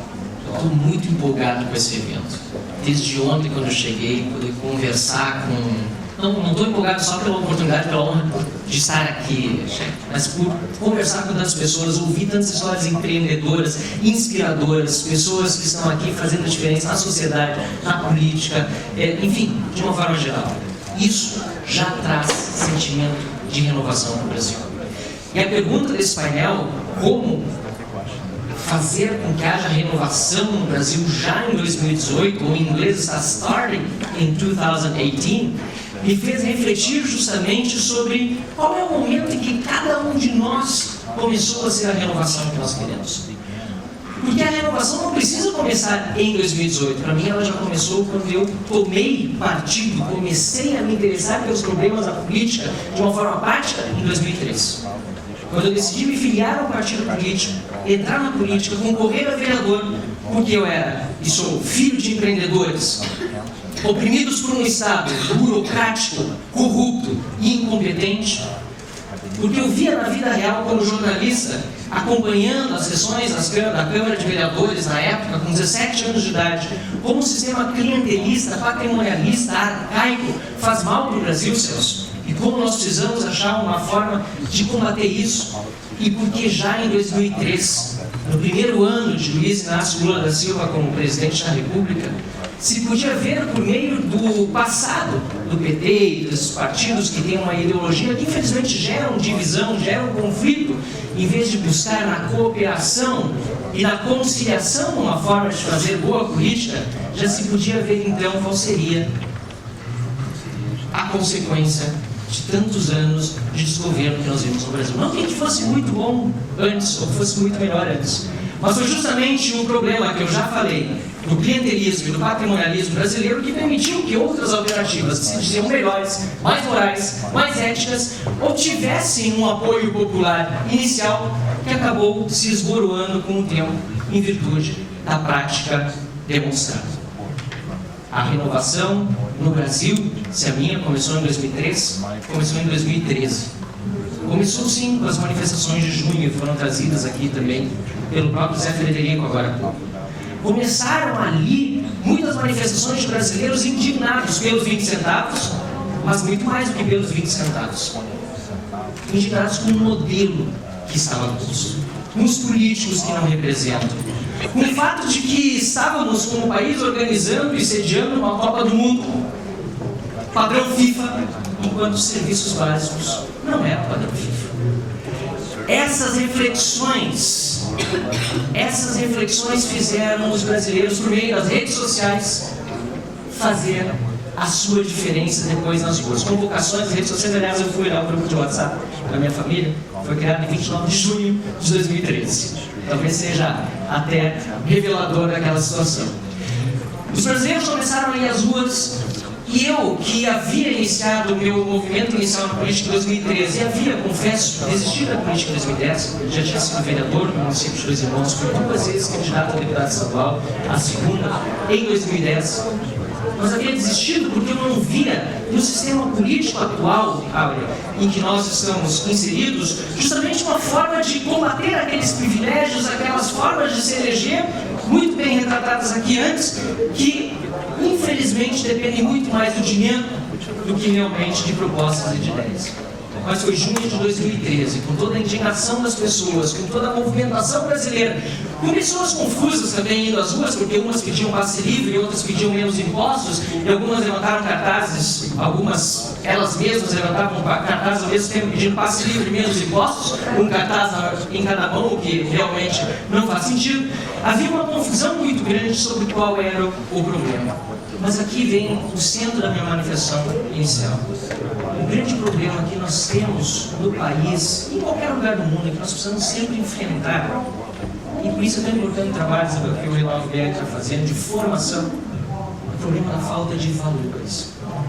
estou muito empolgado com esse evento. Desde ontem, quando eu cheguei, poder conversar com... Não estou empolgado só pela oportunidade, pela honra de estar aqui, mas por conversar com tantas pessoas, ouvir tantas histórias empreendedoras, inspiradoras, pessoas que estão aqui fazendo a diferença na sociedade, na política, enfim, de uma forma geral. Isso já traz sentimento de renovação no Brasil. E a pergunta desse painel, como fazer com que haja renovação no Brasil já em 2018, ou em inglês está starting in 2018, me fez refletir justamente sobre qual é o momento em que cada um de nós começou a ser a renovação que nós queremos. Porque a renovação não precisa começar em 2018. Para mim, ela já começou quando eu tomei partido, comecei a me interessar pelos problemas da política de uma forma prática em 2003. Quando eu decidi me filiar a um partido político, entrar na política, concorrer a vereador, porque eu era e sou filho de empreendedores, oprimidos por um Estado burocrático, corrupto e incompetente, porque eu via na vida real como jornalista, acompanhando as sessões da Câmara de Vereadores na época, com 17 anos de idade, como um sistema clientelista, patrimonialista, arcaico, faz mal para o Brasil, Celso. E como nós precisamos achar uma forma de combater isso. E porque já em 2003, no primeiro ano de Luiz Inácio Lula da Silva como presidente da República, se podia ver por meio do passado do PT e dos partidos que têm uma ideologia que infelizmente geram divisão, geram conflito, em vez de buscar na cooperação e na conciliação uma forma de fazer boa política, já se podia ver então qual seria a consequência de tantos anos de desgoverno que nós vimos no Brasil. Não que a gente fosse muito bom antes, ou que fosse muito melhor antes, mas foi justamente um problema que eu já falei, do clientelismo e do patrimonialismo brasileiro, que permitiu que outras alternativas, que se diziam melhores, mais morais, mais éticas, obtivessem um apoio popular inicial que acabou se esboroando com o tempo em virtude da prática demonstrada. A renovação no Brasil, se a minha começou em 2003, começou em 2013. Começou sim com as manifestações de junho, que foram trazidas aqui também pelo próprio Zé Frederico agora há pouco. Começaram ali muitas manifestações de brasileiros indignados pelos 20 centavos, mas muito mais do que pelos 20 centavos. Indignados com o modelo que estava posto, com os políticos que não representam, com o fato de que estávamos como país organizando e sediando uma Copa do Mundo padrão FIFA, enquanto os serviços básicos não eram padrão FIFA. Essas reflexões fizeram os brasileiros, por meio das redes sociais, fazer a sua diferença depois nas ruas. Convocações das redes sociais, aliás, eu fui lá no grupo de WhatsApp da minha família, foi criado em 29 de junho de 2013. Talvez seja até revelador daquela situação. Os brasileiros começaram a ir às ruas, e eu, que havia iniciado o meu movimento inicial na política em 2013, e havia, confesso, desistido da política em 2010, já tinha sido vereador no município de Dois Irmãos, fui 2 vezes candidato a deputado estadual, a segunda em 2010, mas havia desistido porque eu não via no sistema político atual, Áurea, em que nós estamos inseridos, justamente uma forma de combater aqueles privilégios, aquelas formas de se eleger, muito bem retratadas aqui antes, que infelizmente dependem muito mais do dinheiro do que realmente de propostas e de ideias. Mas foi junho de 2013, com toda a indignação das pessoas, com toda a movimentação brasileira, com pessoas confusas também indo às ruas, porque umas pediam passe livre, outras pediam menos impostos, e algumas levantaram cartazes, algumas elas mesmas levantavam cartazes ao mesmo tempo pedindo passe livre e menos impostos, um cartaz em cada mão, o que realmente não faz sentido. Havia uma confusão muito grande sobre qual era o problema. Mas aqui vem o centro da minha manifestação inicial. O grande problema que nós temos no país, em qualquer lugar do mundo, é que nós precisamos sempre enfrentar, e por isso é tão importante o trabalho que o Reinaldo Berg está fazendo de formação, o problema da falta de valores,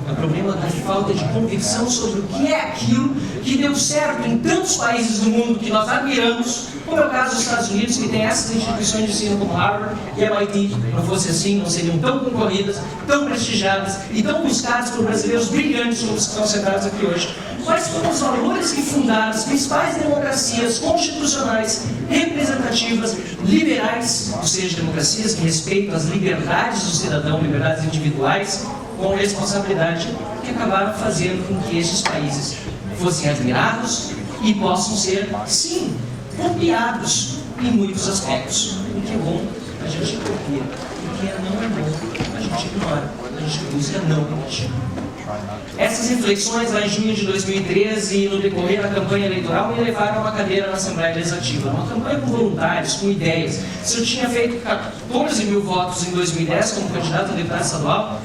o problema da falta de convicção sobre o que é aquilo que deu certo em tantos países do mundo que nós admiramos, como é o caso dos Estados Unidos, que tem essas instituições de ensino como Harvard e MIT. Não fosse assim, não seriam tão concorridas, tão prestigiadas e tão buscadas por brasileiros brilhantes como os que estão sentados aqui hoje. Quais foram os valores que fundaram as principais democracias constitucionais, representativas, liberais, ou seja, democracias que respeitam as liberdades do cidadão, liberdades individuais, com responsabilidade, que acabaram fazendo com que esses países fossem admirados e possam ser, sim, copiados em muitos aspectos. O que é bom, a gente copia. O que não é bom, a gente ignora. A gente busca não repetir. Essas reflexões lá em junho de 2013 e no decorrer da campanha eleitoral me levaram a uma cadeira na Assembleia Legislativa. Uma campanha com voluntários, com ideias. Se eu tinha feito 14 mil votos em 2010 como candidato a deputado estadual,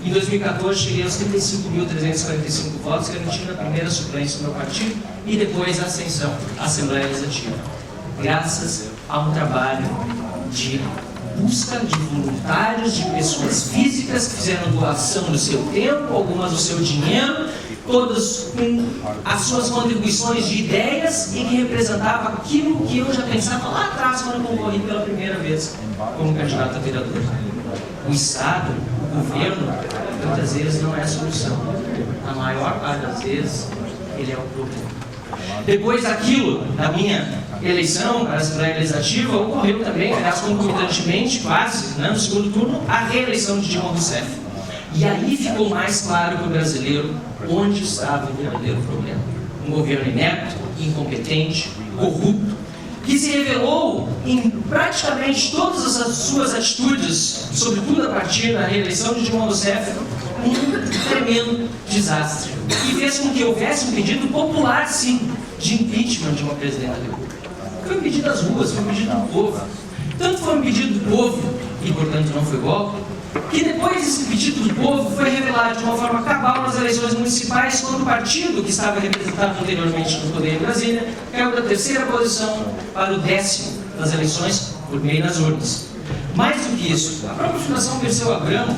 em 2014 cheguei aos 35.345 votos, garantindo a primeira suplência do meu partido e depois a ascensão à Assembleia Legislativa. Graças a um trabalho de busca de voluntários, de pessoas físicas que fizeram doação do seu tempo, algumas do seu dinheiro, todas com as suas contribuições de ideias e que representava aquilo que eu já pensava lá atrás quando eu concorri pela primeira vez como candidato a vereador. O Estado, o governo, muitas vezes, não é a solução. Na maior parte das vezes, ele é o problema. Depois daquilo, da minha eleição para a Assembleia Legislativa, ocorreu também, aliás, concomitantemente, quase, né, no segundo turno, a reeleição de Dilma Rousseff. E aí ficou mais claro para o brasileiro onde estava o verdadeiro problema. Um governo inepto, incompetente, corrupto, que se revelou em praticamente todas as suas atitudes, sobretudo a partir da reeleição de Dilma Rousseff, um tremendo desastre. E fez com que houvesse um pedido popular, sim, de impeachment de uma presidenta da República. Foi um pedido das ruas, foi um pedido do povo. Tanto foi um pedido do povo, e portanto não foi golpe, que depois desse pedido do povo foi revelado de uma forma cabal nas eleições municipais, quando o partido que estava representado anteriormente no poder em Brasília caiu da 3ª posição para o 10º nas eleições por meio das urnas. Mais do que isso, a própria Fundação Perseu Abramo,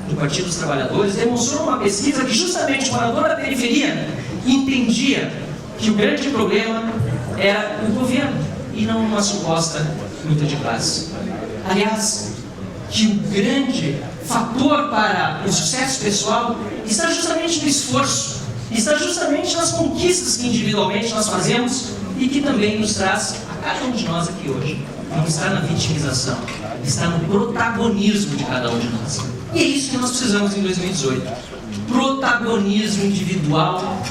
do Partido dos Trabalhadores, demonstrou uma pesquisa que justamente o morador da periferia entendia que o grande problema era o governo e não uma suposta luta de classe. Aliás, que o grande fator para o sucesso pessoal está justamente no esforço, está justamente nas conquistas que individualmente nós fazemos e que também nos traz a cada um de nós aqui hoje. Não está na vitimização, está no protagonismo de cada um de nós. E é isso que nós precisamos em 2018. Protagonismo individual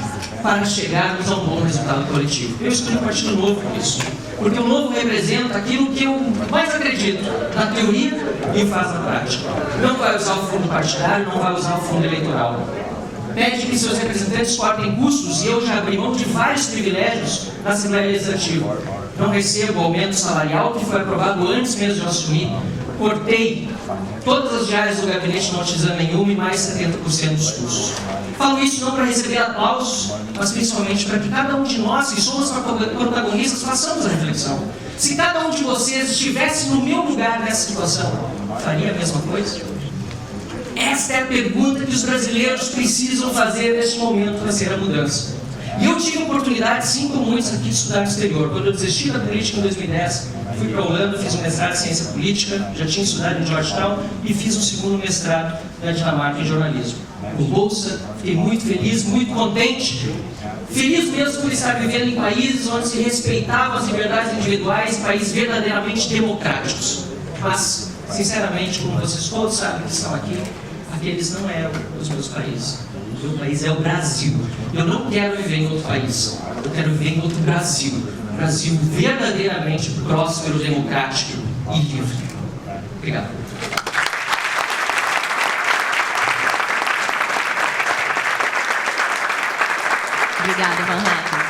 para chegarmos a um bom resultado coletivo. Eu escolhi o Partido Novo por isso. Porque o Novo representa aquilo que eu mais acredito na teoria e faz na prática. Não vai usar o fundo partidário, não vai usar o fundo eleitoral. Pede que seus representantes cortem custos e eu já abri mão de vários privilégios na Assembleia Legislativa. Não recebo o aumento salarial que foi aprovado antes mesmo de eu assumir. Cortei todas as diárias do gabinete, não utilizando nenhuma, e mais 70% dos custos. Falo isso não para receber aplausos, mas principalmente para que cada um de nós, que somos protagonistas, façamos a reflexão. Se cada um de vocês estivesse no meu lugar nessa situação, faria a mesma coisa? Esta é a pergunta que os brasileiros precisam fazer neste momento para ser a mudança. E eu tive a oportunidade, sim, como muitos aqui, de estudar no exterior. Quando eu desisti da política em 2010, fui para a Holanda, fiz um mestrado em ciência política, já tinha estudado em Georgetown e fiz um segundo mestrado na Dinamarca em jornalismo. Com bolsa, fiquei muito feliz, muito contente. Feliz mesmo por estar vivendo em países onde se respeitavam as liberdades individuais, países verdadeiramente democráticos. Mas, sinceramente, como vocês todos sabem que estão aqui, aqueles não eram os meus países. O meu país é o Brasil. Eu não quero viver em outro país. Eu quero viver em outro Brasil. Um Brasil verdadeiramente próspero, democrático e livre. Obrigado. Obrigada, Van Hatten.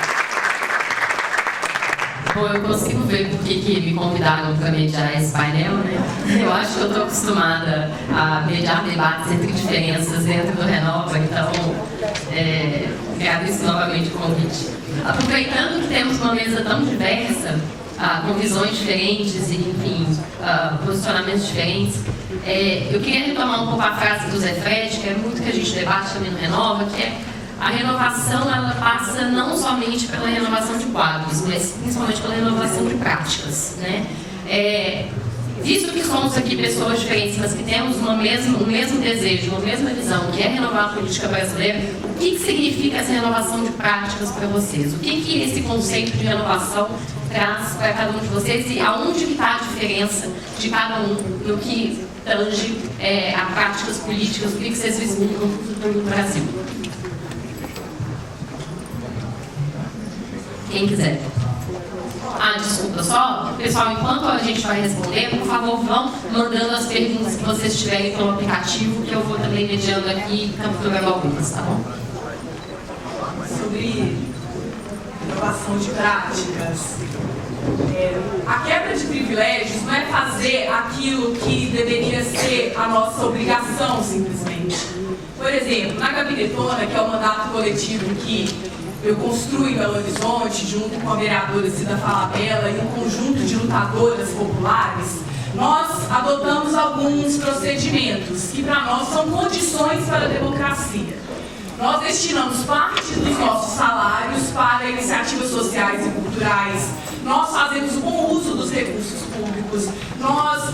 Bom, eu consigo ver por que me convidaram para mediar esse painel, né? Eu acho que eu estou acostumada a mediar debates entre diferenças dentro do Renova, então agradeço novamente o convite. Aproveitando que temos uma mesa tão diversa, com visões diferentes e, enfim, posicionamentos diferentes, eu queria retomar um pouco a frase do Zé Fred, que é muito que a gente debate também no Renova, que é: a renovação, ela passa não somente pela renovação de quadros, mas principalmente pela renovação de práticas, né? Visto que somos aqui pessoas diferentes, mas que temos um mesmo desejo, uma mesma visão, que é renovar a política brasileira, o que significa essa renovação de práticas para vocês? O que esse conceito de renovação traz para cada um de vocês e aonde que está a diferença de cada um no que tange a práticas políticas, o que vocês vislumbram no futuro do Brasil? Quem quiser. Desculpa, só, pessoal, enquanto a gente vai responder, por favor, vão mandando as perguntas que vocês tiverem pelo aplicativo, que eu vou também mediando aqui e capturando algumas, tá bom? Sobre inovação de práticas, a quebra de privilégios não é fazer aquilo que deveria ser a nossa obrigação, simplesmente. Por exemplo, na Gabinetona, que é o mandato coletivo que eu construo em Belo Horizonte, junto com a vereadora Cida Falabella e um conjunto de lutadoras populares, nós adotamos alguns procedimentos que para nós são condições para a democracia. Nós destinamos parte dos nossos salários para iniciativas sociais e culturais, nós fazemos bom uso dos recursos públicos, nós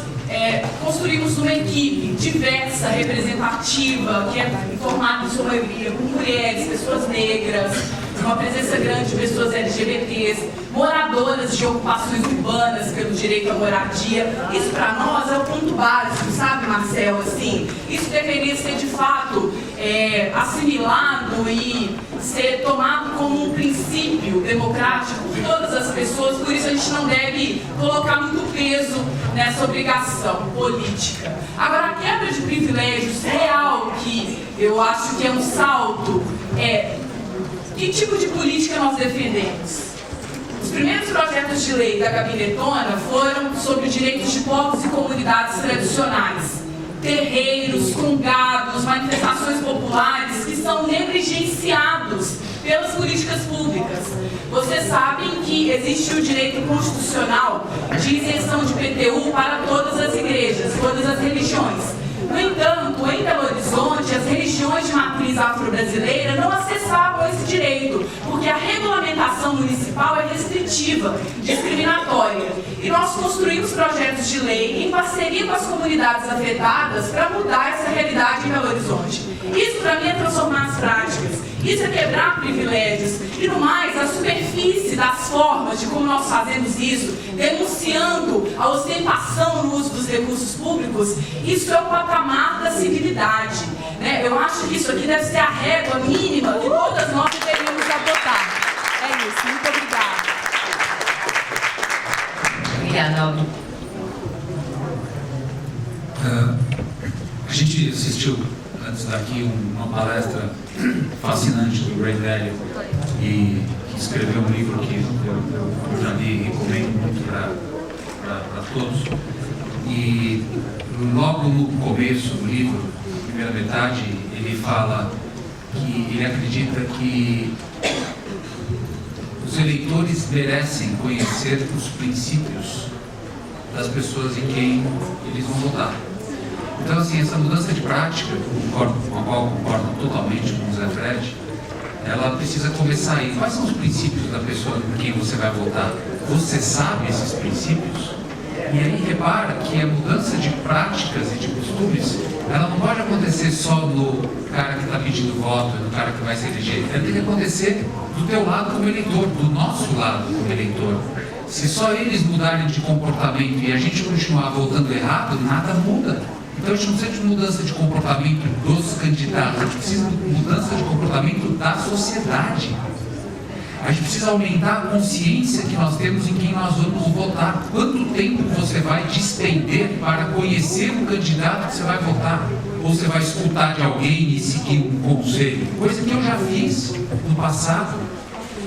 construímos uma equipe diversa, representativa, que é formada em sua maioria por mulheres, pessoas negras, uma presença grande de pessoas LGBTs, moradoras de ocupações urbanas pelo direito à moradia. Isso para nós é o ponto básico, sabe, Marcelo? Assim, isso deveria ser de fato assimilado e ser tomado como um princípio democrático por todas as pessoas. Por isso a gente não deve colocar muito peso nessa obrigação política. Agora, a quebra de privilégios real, que eu acho que é um salto, que tipo de política nós defendemos? Os primeiros projetos de lei da Gabinetona foram sobre direitos de povos e comunidades tradicionais, terreiros, congados, manifestações populares que são negligenciados pelas políticas públicas. Vocês sabem que existe o direito constitucional de isenção de IPTU para todas as igrejas, todas as religiões. No entanto, em Belo Horizonte, as religiões de matriz afro-brasileira não acessavam esse direito, porque a regulamentação municipal é restritiva, discriminatória. E nós construímos projetos de lei em parceria com as comunidades afetadas para mudar essa realidade em Belo Horizonte. Isso, para mim, é transformar as práticas. Isso é quebrar privilégios. E, no mais, a superfície das formas de como nós fazemos isso, denunciando a ostentação no uso dos recursos públicos, isso é o patamar da civilidade, né? Eu acho que isso aqui deve ser a régua mínima que todas nós deveríamos adotar. É isso. Muito obrigada. Obrigada, Alvin. A gente assistiu antes daqui uma palestra fascinante do Ray Dalio, e que escreveu um livro que eu já li e recomendo muito para todos. E logo no começo do livro, na primeira metade, ele fala que ele acredita que os eleitores merecem conhecer os princípios das pessoas em quem eles vão votar. Então, assim, essa mudança de prática, com a qual eu concordo totalmente com o Zé Fred, ela precisa começar aí. Quais são os princípios da pessoa em quem você vai votar? Você sabe esses princípios? E aí repara que a mudança de práticas e de costumes, ela não pode acontecer só no cara que está pedindo voto, no cara que vai se eleger. Ela tem que acontecer do teu lado como eleitor, do nosso lado como eleitor. Se só eles mudarem de comportamento e a gente continuar votando errado, nada muda. Então a gente não precisa de mudança de comportamento dos candidatos, a gente precisa de mudança de comportamento da sociedade. A gente precisa aumentar a consciência que nós temos em quem nós vamos votar. Quanto tempo você vai despender para conhecer o candidato que você vai votar? Ou você vai escutar de alguém e seguir um conselho? Coisa que eu já fiz no passado.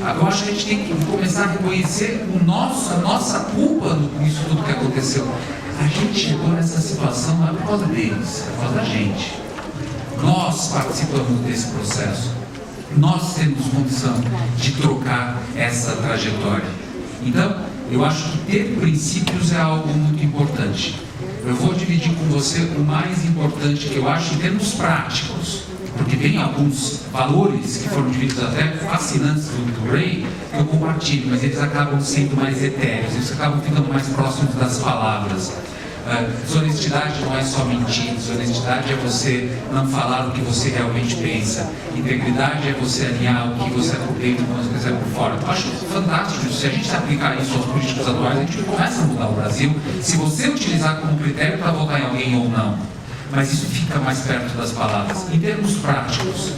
Eu acho que a gente tem que começar a reconhecer a nossa culpa nisso tudo que aconteceu. A gente chegou nessa situação não é por causa deles, é por causa da gente. Nós participamos desse processo. Nós temos condição de trocar essa trajetória. Então, eu acho que ter princípios é algo muito importante. Eu vou dividir com você o mais importante que eu acho em termos práticos, porque tem alguns valores que foram divididos até fascinantes do Ray, que eu compartilho, mas eles acabam sendo mais etéreos, eles acabam ficando mais próximos das palavras. Desonestidade não é só mentir, desonestidade é você não falar o que você realmente pensa. Integridade é você alinhar o que você é por dentro com o que você é por fora. Eu acho fantástico. Se a gente aplicar isso aos políticos atuais, a gente começa a mudar o Brasil, se você utilizar como critério para votar em alguém ou não. Mas isso fica mais perto das palavras. Em termos práticos,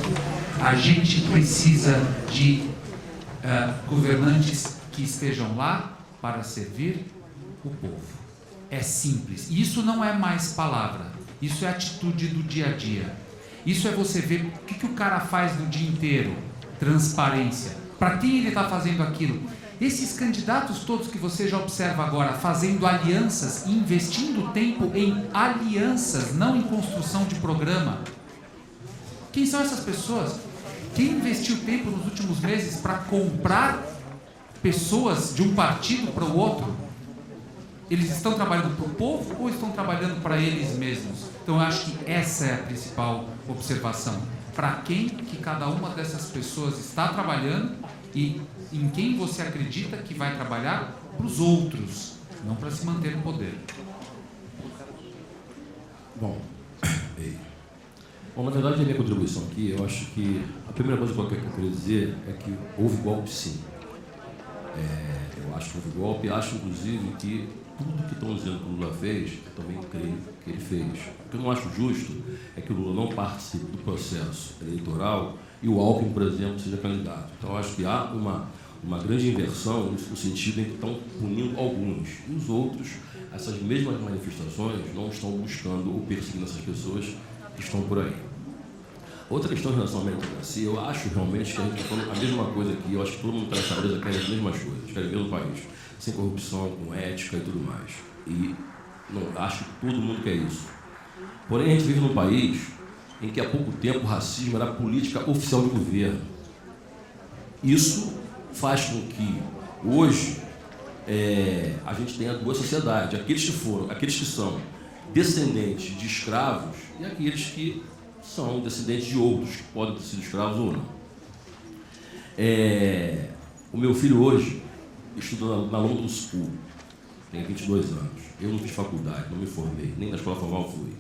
a gente precisa de governantes que estejam lá para servir o povo. É simples. E isso não é mais palavra. Isso é atitude do dia a dia. Isso é você ver o que o cara faz no dia inteiro. Transparência. Para quem ele está fazendo aquilo? Esses candidatos todos que você já observa agora fazendo alianças, investindo tempo em alianças, não em construção de programa. Quem são essas pessoas? Quem investiu tempo nos últimos meses para comprar pessoas de um partido para o outro? Eles estão trabalhando para o povo ou estão trabalhando para eles mesmos? Então eu acho que essa é a principal observação. Para quem que cada uma dessas pessoas está trabalhando e em quem você acredita que vai trabalhar para os outros, não para se manter no poder. Bom, na verdade, a minha contribuição aqui, eu acho que a primeira coisa que eu quero dizer é que houve golpe, sim. Eu acho que houve golpe, acho, inclusive, que tudo que estão dizendo que o Lula fez, eu também creio que ele fez. O que eu não acho justo é que o Lula não participe do processo eleitoral e o Alckmin, por exemplo, seja candidato. Então, eu acho que há uma grande inversão no sentido em que estão punindo alguns. E os outros, essas mesmas manifestações, não estão buscando ou perseguindo essas pessoas que estão por aí. Outra questão em relação à meritocracia, eu acho realmente que a gente está falando a mesma coisa aqui, eu acho que todo mundo está nessa mesa quer as mesmas coisas, quer viver no país, sem corrupção, com ética e tudo mais. E não acho que todo mundo quer isso. Porém, a gente vive num país em que há pouco tempo o racismo era a política oficial do governo. Isso faz com que hoje a gente tenha duas sociedades, aqueles que são descendentes de escravos e aqueles que são descendentes de outros, que podem ter sido escravos ou não. O meu filho hoje estuda na London School, tem 22 anos. Eu não fiz faculdade, não me formei, nem na escola formal fui.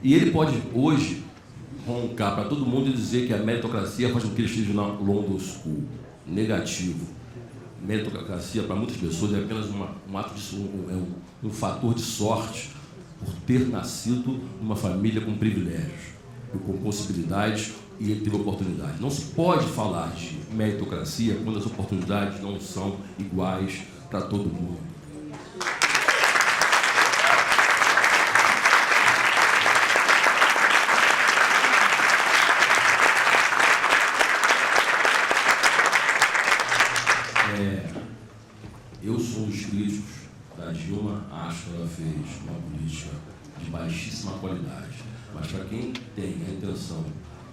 E ele pode hoje roncar para todo mundo e dizer que a meritocracia faz com que ele esteja na London School. Negativo. Meritocracia para muitas pessoas é apenas um ato um fator de sorte por ter nascido numa família com privilégios, com possibilidades e ele teve oportunidade. Não se pode falar de meritocracia quando as oportunidades não são iguais para todo mundo. Eu sou um dos críticos da Dilma, acho que ela fez uma política de baixíssima qualidade. Mas para quem tem a intenção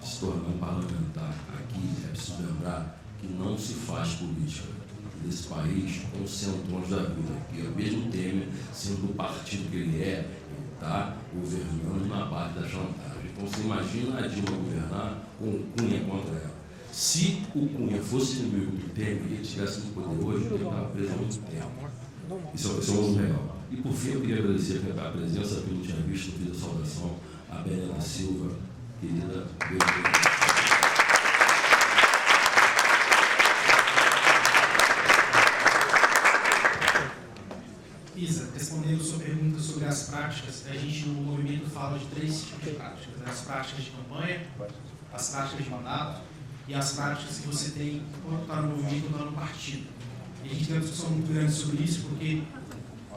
de se tornar um parlamentar aqui, é preciso lembrar que não se faz política nesse país com centrões da vida, que ao mesmo Temer, sendo do partido que ele está governando na base da chantagem. Então você imagina a Dilma governar com o Cunha contra ela. Se o Cunha fosse inimigo do Temer e ele estivesse no poder hoje, ele estava preso há muito tempo. Isso é um mundo real. E por fim, eu queria agradecer a presença, que eu não tinha visto, fiz a saudação, a Belena Silva, querida. Isa, respondendo a sua pergunta sobre as práticas, a gente no movimento fala de 3 tipos de práticas: as práticas de campanha, as práticas de mandato e as práticas que você tem quando está no movimento ou está no partido. E a gente tem uma discussão muito grande sobre isso, porque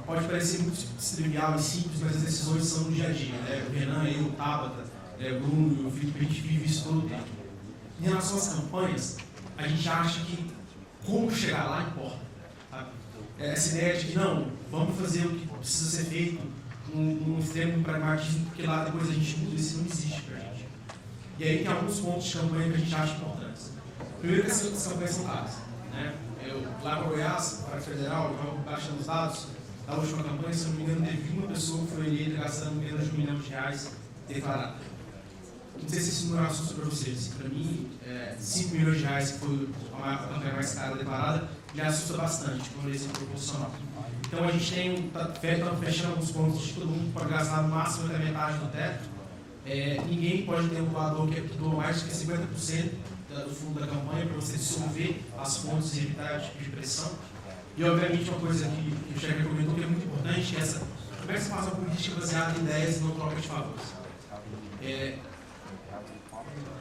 pode parecer muito trivial e simples, mas as decisões são no dia a dia, né? O Renan, eu, o Tabata, o Bruno, o Felipe, a gente vive isso todo o tempo. Em relação às campanhas, a gente acha que como chegar lá importa. Sabe? Essa ideia de que não, vamos fazer o que precisa ser feito num extremo do pragmatismo, porque lá depois a gente muda, isso não existe pra gente. E aí tem alguns pontos de campanha que a gente acha importantes. Primeiro que essas campanhas são caras, né? Eu, lá para Goiás, para a Federal, eu estava baixando os dados da última campanha, se não me engano, teve uma pessoa que foi eleita gastando menos de R$1 milhão declarado. Não sei se esse número é um assunto para vocês. Para mim, R$5 milhões, que foi a campanha mais cara declarada, me assusta bastante, quando esse é proporcional. Então a gente está fechando alguns pontos de que todo mundo pode gastar no máximo até metade do teto. Ninguém pode ter um doador que doa mais do que 50% do fundo da campanha para você dissolver as fontes e evitar esse tipo de pressão. E, obviamente, uma coisa que o Checa comentou que é muito importante é como é que se faz uma política baseada em ideias e não troca de favores.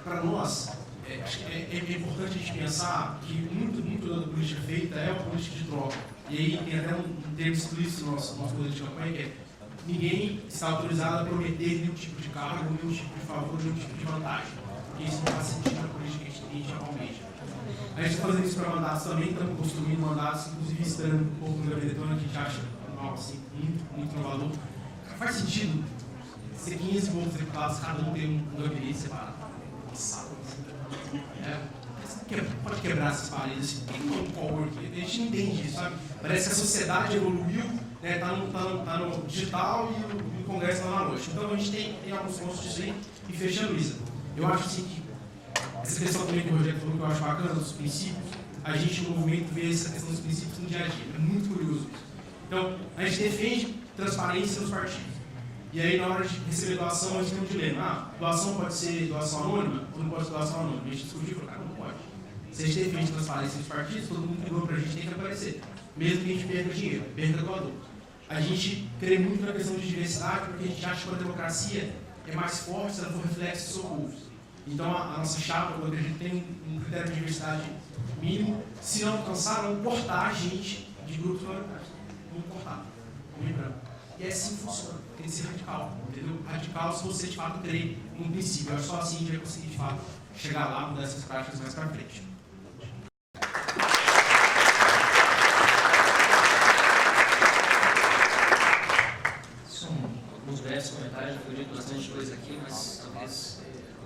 Para nós, é importante a gente pensar que muito da política feita é uma política de troca. E aí tem até um termo explícito no nosso poder de campanha, que é: ninguém está autorizado a prometer nenhum tipo de cargo, nenhum tipo de favor, nenhum tipo de vantagem. Porque isso não faz sentido na política que a gente atualmente. A gente está fazendo isso para mandatos também, estamos construindo mandatos, inclusive esperando um pouco no gabinetona, que a gente acha algo assim, muito inovador. Faz sentido ser 15 poucos deputados, cada um ter um gabinete separado. Pode quebrar essas paredes, assim, tem um coworking, a gente não entende isso, sabe? Parece que a sociedade evoluiu, né, tá no digital e o Congresso está na noite. Então a gente tem alguns pontos disso aí, e fechando isso. Eu acho assim que essa questão também que o Rogério falou que eu acho bacana, dos princípios, a gente no movimento vê essa questão dos princípios no dia a dia, é muito curioso isso. Então, a gente defende transparência nos partidos. E aí, na hora de receber doação, a gente tem um dilema. Doação pode ser doação anônima ou não pode ser doação anônima? A gente discutiu e falou, cara, não pode. Se a gente defende transparência dos partidos, todo mundo que doa pra gente tem que aparecer. Mesmo que a gente perca dinheiro, perca doador. A gente crê muito na questão de diversidade, porque a gente acha que a democracia é mais forte se ela for reflexo do seu povo. Então, a nossa chapa, eu acredito, tem um critério de diversidade mínimo. Se não alcançar, não cortar a gente de grupos minoritários. Não cortar. Lembrando. E assim funciona. Tem que ser radical. Entendeu? Radical se você, de fato, crê num princípio. Eu acho que só assim a gente vai conseguir, de fato, chegar lá, mudar essas práticas mais para frente. São alguns breves comentários, já foi dito bastante coisa aqui, mas talvez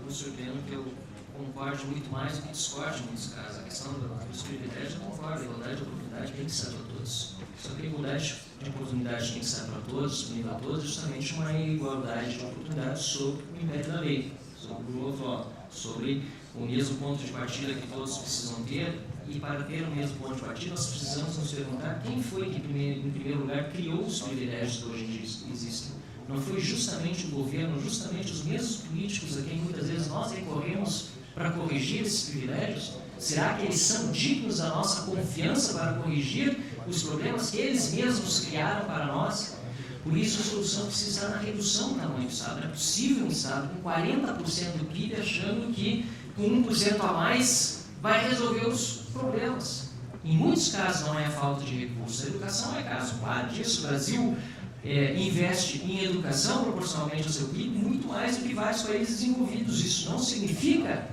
me surpreendam que eu concorde muito mais do que discorde em muitos casos. A questão dos privilégios, eu concordo, a igualdade de oportunidade tem que ser para todos. Só que a igualdade de oportunidade tem que ser para todos, disponível a todos, justamente uma igualdade de oportunidade sobre o império da lei, sobre o outro, sobre o mesmo ponto de partida que todos precisam ter. E para ter o mesmo ponto de partida, nós precisamos nos perguntar quem foi que, em primeiro lugar, criou os privilégios que hoje em dia existem. Não foi justamente o governo, justamente os mesmos políticos a quem muitas vezes nós recorremos para corrigir esses privilégios? Será que eles são dignos da nossa confiança para corrigir os problemas que eles mesmos criaram para nós? Por isso, a solução precisa estar na redução do tamanho do Estado. Não é possível um Estado com 40% do PIB achando que com 1% a mais vai resolver os problemas. Em muitos casos não é a falta de recursos. A educação é caso claro disso. O Brasil investe em educação proporcionalmente ao seu PIB muito mais do que vários países desenvolvidos. Isso não significa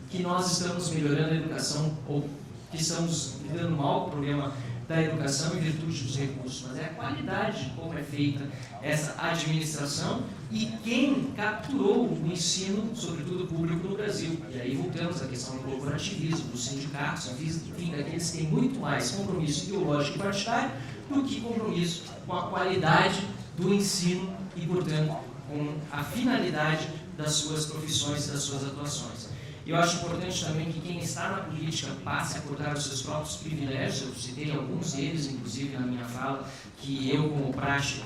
que nós estamos melhorando a educação ou que estamos lidando mal com o problema da educação em virtude dos recursos, mas é a qualidade de como é feita essa administração e quem capturou o ensino, sobretudo público, no Brasil. E aí voltamos à questão do corporativismo, dos sindicatos, enfim, daqueles que têm muito mais compromisso ideológico e partidário do que compromisso com a qualidade do ensino e, portanto, com a finalidade das suas profissões e das suas atuações. Eu acho importante também que quem está na política passe a cortar os seus próprios privilégios. Eu citei alguns deles, inclusive, na minha fala, que eu, como praxe,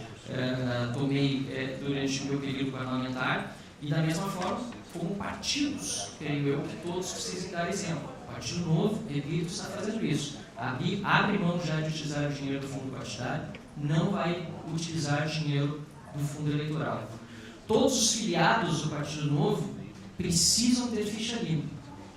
tomei durante o meu período parlamentar. E, da mesma forma, como partidos, creio eu que todos precisem dar exemplo. O Partido Novo, repito, está fazendo isso. Abre mão já de utilizar o dinheiro do fundo partidário, não vai utilizar dinheiro do fundo eleitoral. Todos os filiados do Partido Novo precisam ter ficha limpa.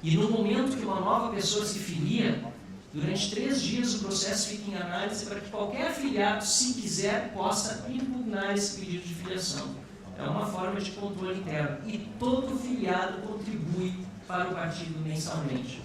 E no momento que uma nova pessoa se filia, durante 3 dias o processo fica em análise para que qualquer afiliado, se quiser, possa impugnar esse pedido de filiação. É uma forma de controle interno. E todo filiado contribui para o partido mensalmente.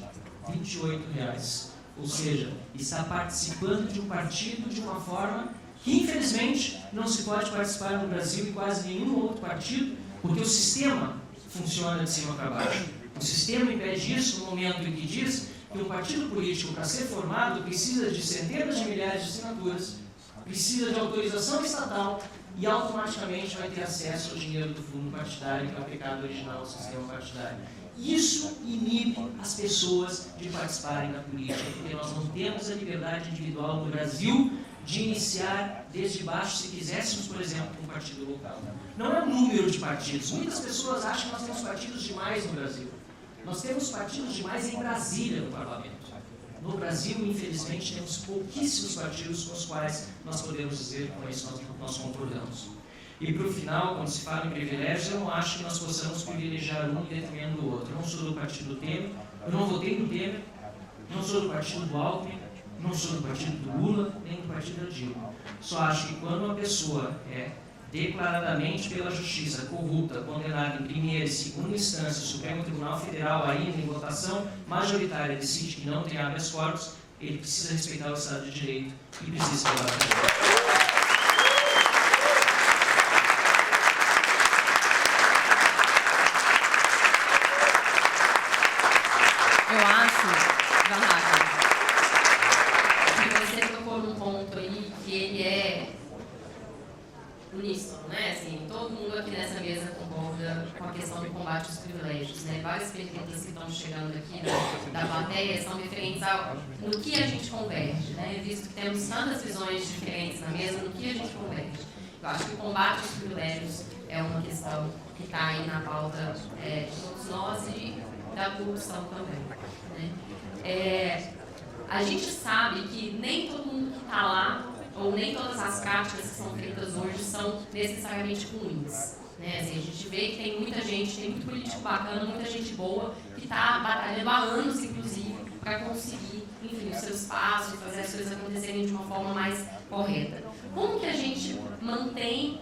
R$ 28. Ou seja, está participando de um partido de uma forma que, infelizmente, não se pode participar no Brasil e quase nenhum outro partido, porque o sistema funciona de cima para baixo. O sistema impede isso no momento em que diz que um partido político, para ser formado, precisa de centenas de milhares de assinaturas, precisa de autorização estatal e automaticamente vai ter acesso ao dinheiro do fundo partidário, que é o pecado original do sistema partidário. Isso inibe as pessoas de participarem da política, porque nós não temos a liberdade individual no Brasil de iniciar desde baixo, se quiséssemos, por exemplo, um partido local. Não é o número de partidos. Muitas pessoas acham que nós temos partidos demais no Brasil. Nós temos partidos demais em Brasília, no parlamento. No Brasil, infelizmente, temos pouquíssimos partidos com os quais nós podemos dizer com isso nós concordamos. E, para o final, quando se fala em privilégios, eu não acho que nós possamos privilegiar um em detrimento do outro. Eu não sou do partido do Temer, eu não votei no Temer, não sou do partido do Alckmin, não sou do partido do Lula, nem do partido da Dilma. Só acho que quando uma pessoa é declaradamente pela justiça corrupta, condenada em primeira e segunda instância, o Supremo Tribunal Federal, ainda em votação majoritária, decide que não tem habeas corpus, ele precisa respeitar o Estado de Direito e precisa levar a cabo. Uníssono, né? Assim, todo mundo aqui nessa mesa concorda com a questão do combate aos privilégios, né? Várias perguntas que estão chegando aqui da plateia são referentes ao no que a gente converge, né? Visto que temos tantas visões diferentes na mesa, no que a gente converge. Eu acho que o combate aos privilégios é uma questão que está aí na pauta de todos nós e da corrupção também. Né? A gente sabe que nem todo mundo que está lá, ou nem todas as práticas que são feitas hoje são necessariamente ruins. Né? Assim, a gente vê que tem muita gente, tem muito político bacana, muita gente boa, que está batalhando há anos, inclusive, para conseguir, enfim, os seus passos, fazer as coisas acontecerem de uma forma mais correta. Como que a gente mantém,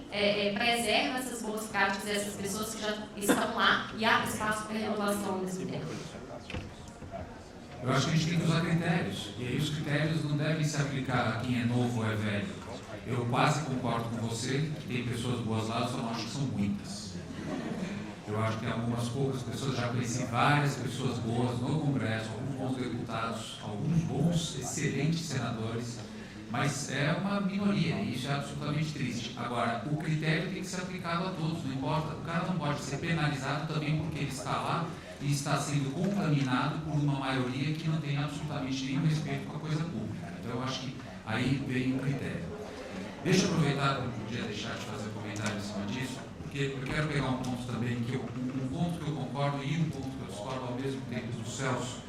preserva essas boas práticas, essas pessoas que já estão lá e abre espaço para a renovação ao mesmo tempo? Eu acho que a gente tem que usar critérios, e aí os critérios não devem se aplicar a quem é novo ou é velho. Eu quase concordo com você que tem pessoas boas lá, eu só não acho que são muitas. Eu acho que algumas poucas pessoas, já conheci várias pessoas boas no Congresso, alguns bons deputados, alguns bons, excelentes senadores, mas é uma minoria, e isso é absolutamente triste. Agora, o critério tem que ser aplicado a todos, não importa, o cara não pode ser penalizado também porque ele está lá e está sendo contaminado por uma maioria que não tem absolutamente nenhum respeito com a coisa pública. Então, eu acho que aí vem o critério. Deixa eu aproveitar, não podia deixar de fazer um comentário em cima disso, porque eu quero pegar um ponto também, um ponto que eu concordo e um ponto que eu discordo ao mesmo tempo do Celso,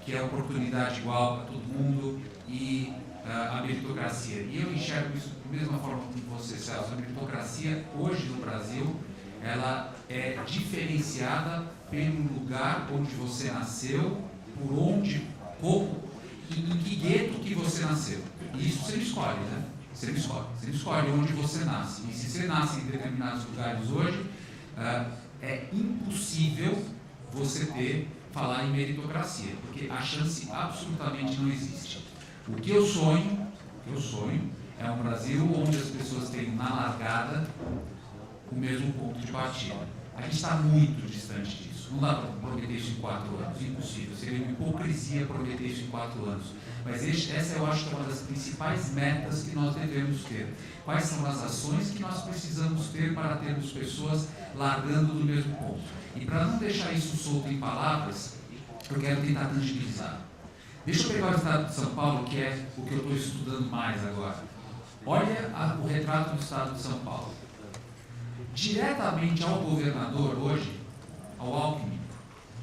que é a oportunidade igual para todo mundo e a meritocracia. E eu enxergo isso da mesma forma que você, Celso. A meritocracia, hoje no Brasil, ela é diferenciada pelo lugar onde você nasceu, por onde, como e em que gueto que você nasceu. E isso você escolhe, né? Você escolhe onde você nasce. E se você nasce em determinados lugares hoje, é impossível você falar em meritocracia, porque a chance absolutamente não existe. O que eu sonho é um Brasil onde as pessoas tenham na largada o mesmo ponto de partida. A gente está muito distante disso. Não dá para prometer isso em 4 anos, impossível. Seria uma hipocrisia prometer isso em 4 anos. Mas essa eu acho que é uma das principais metas que nós devemos ter. Quais são as ações que nós precisamos ter para termos pessoas largando do mesmo ponto? E para não deixar isso solto em palavras, eu quero tentar tangibilizar. Deixa eu pegar o estado de São Paulo, que é o que eu estou estudando mais agora. Olha o retrato do estado de São Paulo. Diretamente ao governador hoje, ao Alckmin,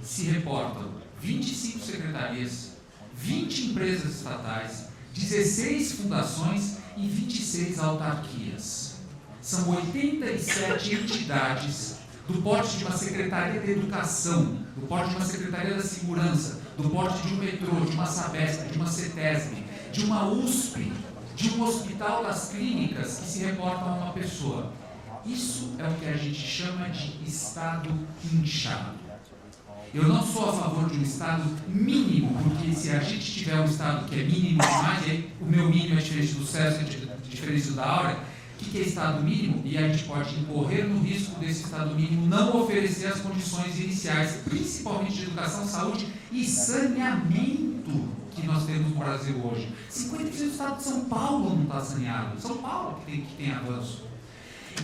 se reportam 25 secretarias, 20 empresas estatais, 16 fundações e 26 autarquias. São 87 entidades do porte de uma Secretaria da Educação, do porte de uma Secretaria da Segurança, do porte de um metrô, de uma Sabesp, de uma CETESB, de uma USP, de um hospital das clínicas que se reportam a uma pessoa. Isso é o que a gente chama de Estado inchado. Eu não sou a favor de um Estado mínimo, porque se a gente tiver um Estado que é mínimo demais, aí o meu mínimo é diferente do César, diferente do da Áurea, o que é Estado mínimo? E a gente pode incorrer no risco desse Estado mínimo não oferecer as condições iniciais, principalmente de educação, saúde e saneamento que nós temos no Brasil hoje. 50% do Estado de São Paulo não está saneado. São Paulo que tem avanço.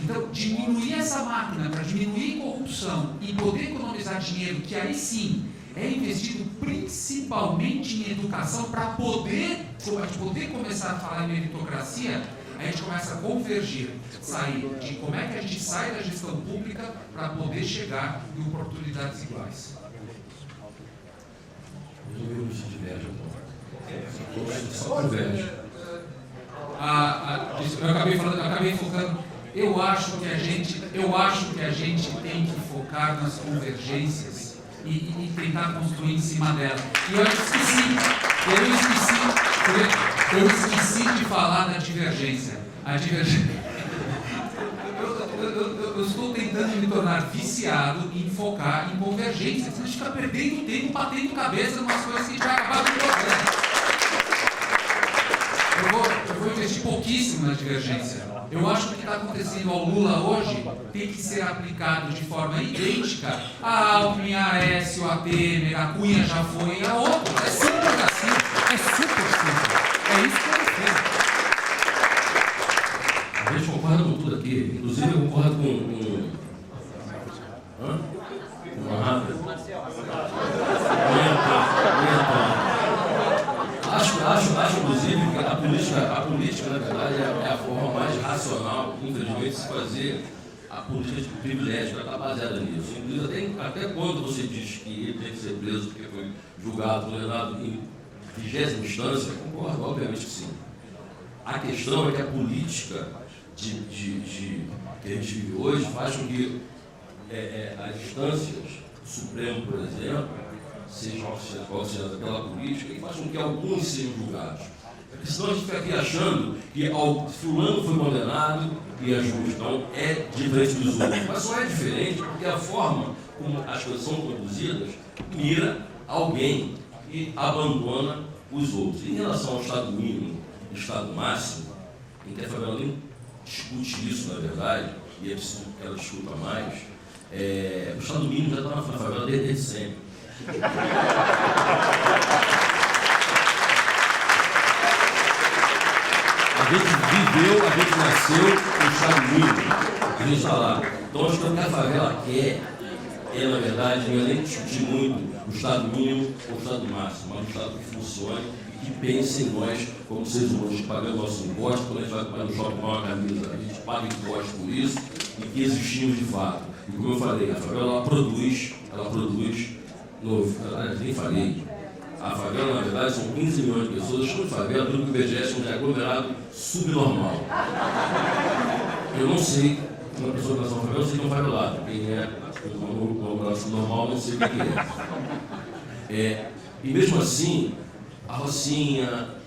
Então, diminuir essa máquina para diminuir a corrupção e poder economizar dinheiro, que aí sim é investido principalmente em educação, para poder começar a falar em meritocracia, a gente começa a convergir, sair de como é que a gente sai da gestão pública para poder chegar em oportunidades iguais. Só converge. Eu acabei focando. Eu acho que a gente tem que focar nas convergências e tentar construir em cima dela. E eu esqueci de falar da divergência. Eu estou tentando me tornar viciado em focar em convergência. Senão a gente fica perdendo tempo, batendo cabeça em umas coisas que já acabaram de programa. Eu vou investir pouquíssimo na divergência. Eu acho que o que está acontecendo ao Lula hoje tem que ser aplicado de forma idêntica a Alckmin, a Aécio, a Temer, a Cunha já foi e a outra. É simples assim. É super simples. É isso que eu fiz. A gente concorda com tudo aqui. Inclusive eu concordo com Acho, inclusive, que a política, na verdade, é a forma mais racional, infelizmente, de se fazer a política de privilégio está baseada nisso. Inclusive, até quando você diz que ele tem que ser preso porque foi julgado, condenado em 20ª instância, concordo, obviamente que sim. A questão é que a política que a gente vive hoje faz com que as instâncias, o Supremo, por exemplo, sejam auxiliadas pela política e faz com que alguns sejam julgados. Porque senão a gente fica aqui achando que fulano foi condenado e é justo. Então é diferente dos outros. Mas só é diferente porque a forma como as coisas são conduzidas mira alguém e abandona os outros. Em relação ao Estado mínimo e Estado máximo, em que a favela nem discute isso, na verdade, e é preciso que ela discuta mais, o Estado mínimo já está na favela desde sempre. A gente viveu, a gente nasceu no Estado mínimo, a gente está lá. Então, acho que o que a favela quer na verdade, não é nem discutir muito o Estado mínimo ou o Estado máximo, mas um Estado que funcione e que pense em nós, como seres humanos, que pagamos nossos impostos. Quando a gente vai no shopping comprar uma camisa, a gente paga impostos por isso e que existimos de fato. E como eu falei, a favela ela produz nem falei. A favela, na verdade, são 15 milhões de pessoas. Chama de favela, pelo que o IBGE chama de aglomerado subnormal. Eu não sei, uma pessoa que nasceu na favela, eu sei que é um favelado. Quem é um aglomerado subnormal, não sei o que é. E mesmo assim, a Rocinha,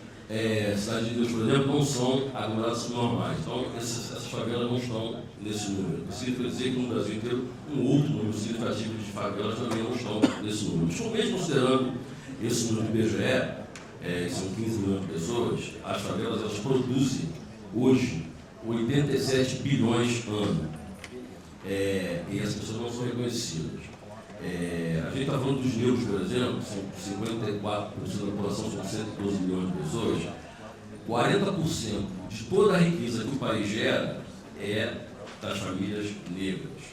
Cidade de Deus, por exemplo, não são aglomerados subnormais. Então, essas favelas não estão nesse número. Isso significa dizer que no Brasil inteiro, um outro número significativo de favelas também não estão nesse número. Estou mesmo considerando esse número do IBGE, que são 15 milhões de pessoas, as favelas elas produzem hoje 87 bilhões ano. E as pessoas não são reconhecidas. A gente está falando dos negros, por exemplo, são 54% da população, são 112 milhões de pessoas. 40% de toda a riqueza que o país gera é das famílias negras.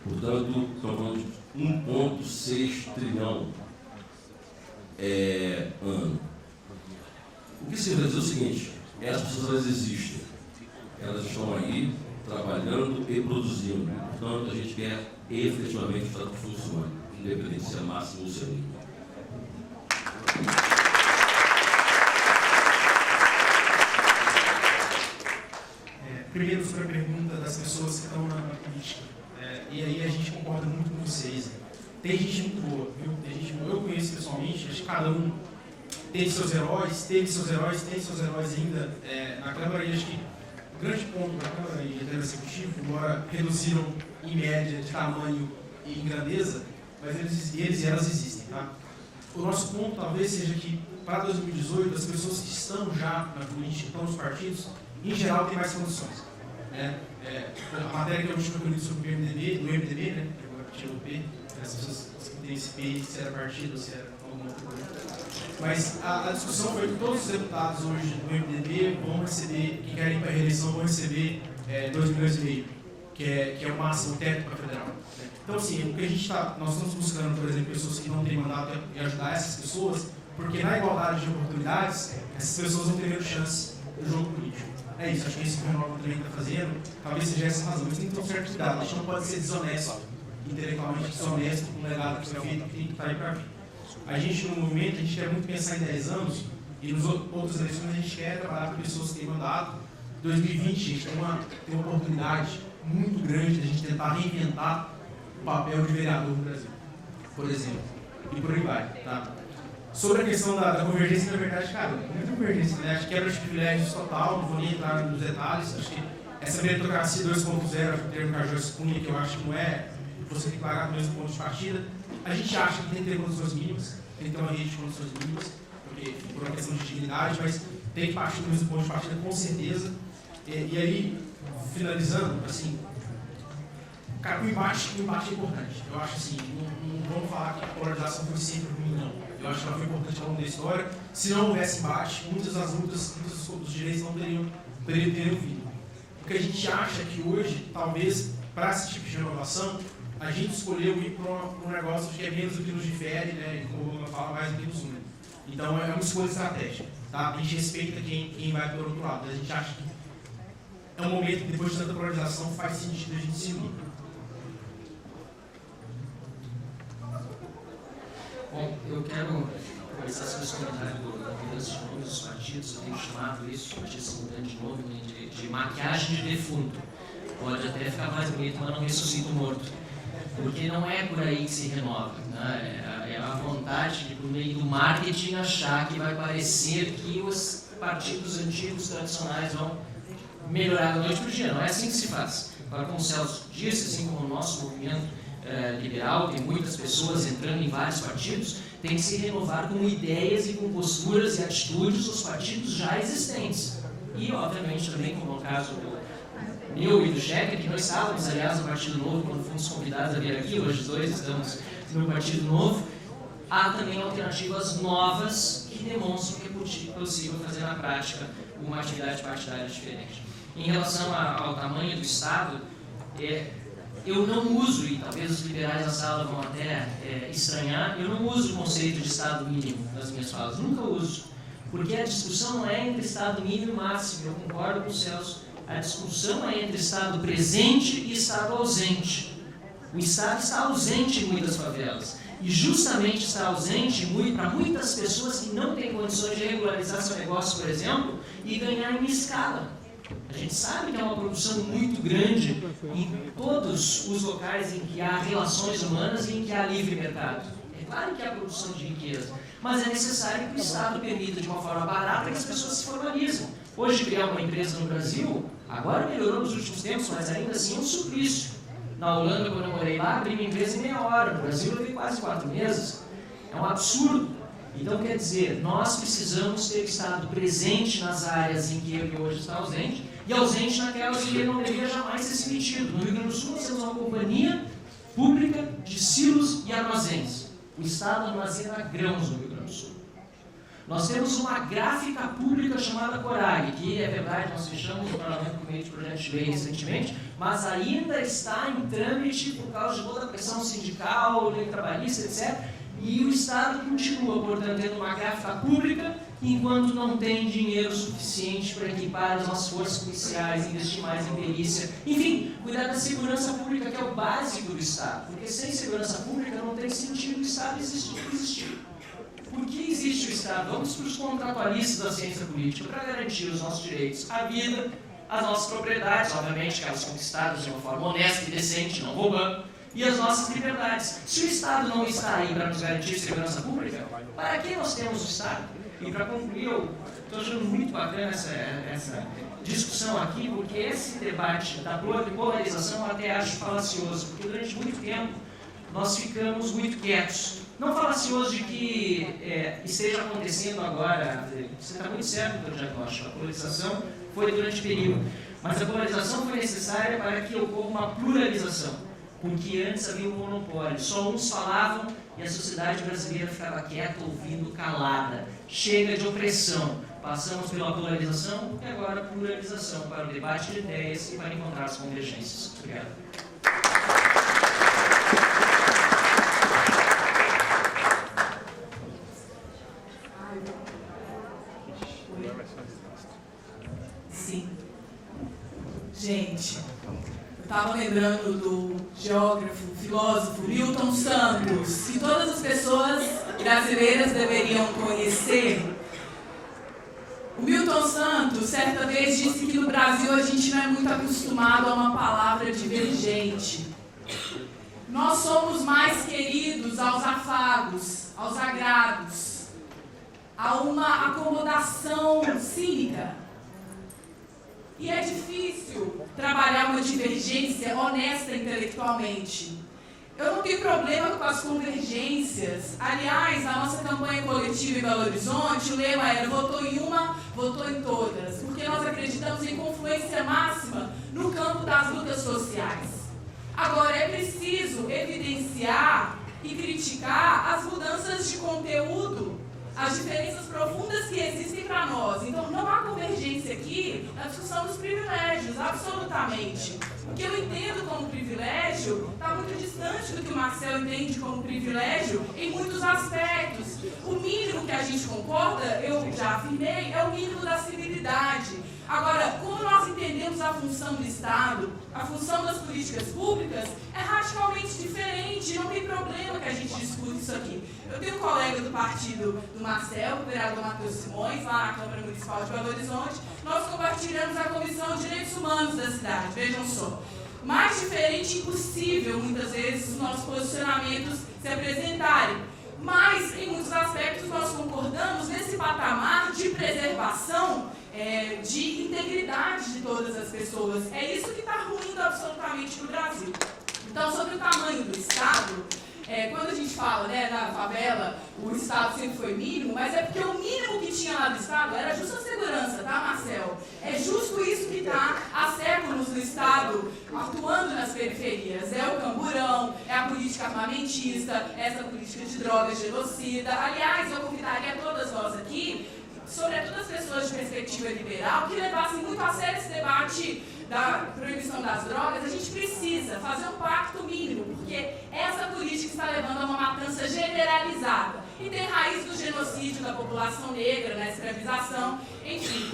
Portanto, estamos falando de 1,6 trilhão ano. O que significa dizer o seguinte: essas pessoas elas existem, elas estão aí trabalhando e produzindo. Portanto, a gente quer efetivamente que o Estado funcione, independente se é máximo ou se é mínimo. Primeiro, sobre a pergunta das pessoas que estão na política. E aí a gente concorda muito com vocês. Tem gente muito boa, viu? Tem gente boa. Eu conheço pessoalmente, acho que cada um teve seus heróis ainda na Câmara, e acho que o grande ponto da Câmara e do Executivo, embora reduziram em média de tamanho e em grandeza, mas eles e elas existem, tá? O nosso ponto talvez seja que para 2018 as pessoas que estão já na política, estão nos partidos, em geral têm mais condições. A matéria que eu tinha colhido sobre o MDB, do MDB, né? Agora tirou o P, as pessoas que têm esse P, se era partido ou se era alguma outra coisa. Mas a discussão foi que todos os deputados hoje do MDB vão receber, que querem ir para a reeleição, vão receber 2,5 milhões, que é o máximo, o teto para a federal. Então, assim, o que nós estamos buscando, por exemplo, pessoas que não têm mandato e ajudar essas pessoas, porque na igualdade de oportunidades, essas pessoas vão ter menos chance no jogo político. É isso, acho que isso que o Renova também está fazendo, talvez seja essa a razão, mas tem que ter um certo cuidado, a gente não pode ser desonesto, intelectualmente desonesto com o legado que foi feito, que tem que estar aí para vir. A gente, no movimento, a gente quer muito pensar em 10 anos, e nas outras eleições a gente quer trabalhar com pessoas que têm mandato. 2020, a gente tem uma oportunidade muito grande de a gente tentar reinventar o papel de vereador no Brasil, por exemplo, e por aí vai, tá? Sobre a questão da convergência, na verdade, cara, muita convergência, né? Acho que quebra de privilégios total, não vou nem entrar nos detalhes. Acho que essa meritocracia 2.0, o termo que a Joyce cunha, que eu acho que não é você tem que pagar no mesmo ponto de partida. A gente acha que tem que ter condições mínimas, tem que ter uma rede de condições mínimas, porque por uma questão de dignidade, mas tem que partir do mesmo ponto de partida, com certeza. E aí, finalizando, assim, cara, o embate é importante. Eu acho assim, não vamos falar que a polarização foi sempre ruim, não. Eu acho que ela foi importante ao longo da história. Se não houvesse embate, muitas das lutas, muitos dos direitos não teriam vindo. O que a gente acha é que hoje, talvez, para esse tipo de renovação, a gente escolheu ir para um negócio que é menos do que nos difere, né? E como o Lula fala, mais do que nos une. Então, é uma escolha estratégica, tá? A gente respeita quem vai pelo outro lado. A gente acha que é um momento que depois de tanta polarização faz sentido a gente se unir. Bom, eu quero começar sobre esse comentário da mudança de nome dos partidos. Eu tenho chamado isso, partido se mudando de nome, de maquiagem de defunto. Pode até ficar mais bonito, mas não ressuscita o morto. Porque não é por aí que se renova. Né? É a vontade de, por meio do marketing, achar que vai parecer que os partidos antigos, tradicionais, vão melhorar da noite para o dia. Não é assim que se faz. Agora, como o Celso disse, assim como o nosso movimento liberal, tem muitas pessoas entrando em vários partidos, tem que se renovar com ideias e com posturas e atitudes dos partidos já existentes. E, obviamente, também, como no caso do meu e do Checa, que nós estávamos, aliás, no Partido Novo, quando fomos convidados a vir aqui, hoje os dois estamos no Partido Novo, há também alternativas novas que demonstram que é possível fazer na prática uma atividade partidária diferente. Em relação ao tamanho do Estado, eu não uso, e talvez os liberais da sala vão até estranhar, eu não uso o conceito de Estado mínimo nas minhas falas, nunca uso, porque a discussão não é entre Estado mínimo e máximo, eu concordo com o Celso, a discussão é entre Estado presente e Estado ausente. O Estado está ausente em muitas favelas, e justamente está ausente para muitas pessoas que não têm condições de regularizar seu negócio, por exemplo, e ganhar em escala. A gente sabe que é uma produção muito grande em todos os locais em que há relações humanas e em que há livre mercado. É claro que há produção de riqueza, mas é necessário que o Estado permita de uma forma barata que as pessoas se formalizem. Hoje, criar uma empresa no Brasil, agora melhorou nos últimos tempos, mas ainda assim é um suplício. Na Holanda, quando eu morei lá, abri minha empresa em meia hora. No Brasil, eu levei quase 4 meses. É um absurdo. Então, quer dizer, nós precisamos ter o Estado presente nas áreas em que ele hoje está ausente, e ausente naquelas que ele não deveria jamais ter se metido. No Rio Grande do Sul, nós temos uma companhia pública de silos e armazéns. O Estado armazena grãos no Rio Grande do Sul. Nós temos uma gráfica pública chamada Corag, que é verdade, nós fechamos o Parlamento por meio de projeto de lei recentemente, mas ainda está em trâmite por causa de toda a pressão sindical, lei trabalhista, etc. E o Estado continua, portanto, tendo uma gráfica pública, enquanto não tem dinheiro suficiente para equipar as nossas forças policiais, investir mais em perícia, enfim, cuidar da segurança pública, que é o básico do Estado, porque sem segurança pública não tem sentido o Estado existir. Por que existe o Estado? Vamos para os contratualistas da ciência política, para garantir os nossos direitos à vida, as nossas propriedades, obviamente, aquelas conquistadas de uma forma honesta e decente, não roubando, e as nossas liberdades. Se o Estado não está aí para nos garantir segurança pública, para que nós temos o Estado? E para concluir, eu estou achando muito bacana essa discussão aqui, porque esse debate da polarização eu até acho falacioso, porque durante muito tempo nós ficamos muito quietos. Não falacioso de que esteja acontecendo agora, você está muito certo no diagnóstico, a polarização foi durante período, mas a polarização foi necessária para que ocorra uma pluralização, porque antes havia um monopólio, só uns falavam e a sociedade brasileira ficava quieta, ouvindo, calada. Chega de opressão, passamos pela polarização e agora a pluralização para o debate de ideias e para encontrar as convergências. Obrigado. Sim. Gente, eu estava lembrando do geógrafo, filósofo Milton Santos, que todas as pessoas brasileiras deveriam conhecer. O Milton Santos, certa vez, disse que no Brasil a gente não é muito acostumado a uma palavra divergente. Nós somos mais queridos aos afagos, aos agrados, a uma acomodação cínica. E é difícil trabalhar uma divergência honesta intelectualmente. Eu não tenho problema com as convergências. Aliás, na nossa campanha coletiva em Belo Horizonte, o lema era votou em uma, votou em todas, porque nós acreditamos em confluência máxima no campo das lutas sociais. Agora, é preciso evidenciar e criticar as mudanças de conteúdo, as diferenças profundas que existem para nós. Então, não há convergência aqui na discussão dos privilégios, absolutamente. O que eu entendo como privilégio está muito distante do que o Marcel entende como privilégio em muitos aspectos. O mínimo que a gente concorda, eu já afirmei, é o mínimo da civilidade. Agora, como nós entendemos a função do Estado, a função das políticas públicas, é radicalmente diferente, não tem problema que a gente discute isso aqui. Eu tenho um colega do partido do Marcel, o vereador Matheus Simões, lá na Câmara Municipal de Belo Horizonte, nós compartilhamos a Comissão de Direitos Humanos da cidade, vejam só. Mais diferente impossível, muitas vezes, os nossos posicionamentos se apresentarem. Mas, em muitos aspectos, nós concordamos nesse patamar de preservação, de integridade de todas as pessoas. É isso que está ruindo absolutamente no Brasil. Então, sobre o tamanho do Estado, quando a gente fala, né, na favela, o Estado sempre foi mínimo, mas é porque o mínimo que tinha lá do Estado era justa segurança, tá, Marcel? É justo isso que está há séculos no Estado atuando nas periferias. É o camburão, é a política armamentista, essa política de drogas genocida. Aliás, eu convidaria todas nós aqui, sobretudo as pessoas de perspectiva liberal, que levassem muito a sério esse debate da proibição das drogas. A gente precisa fazer um pacto mínimo, porque essa política está levando a uma matança generalizada e tem raiz do genocídio da população negra, na escravização, enfim.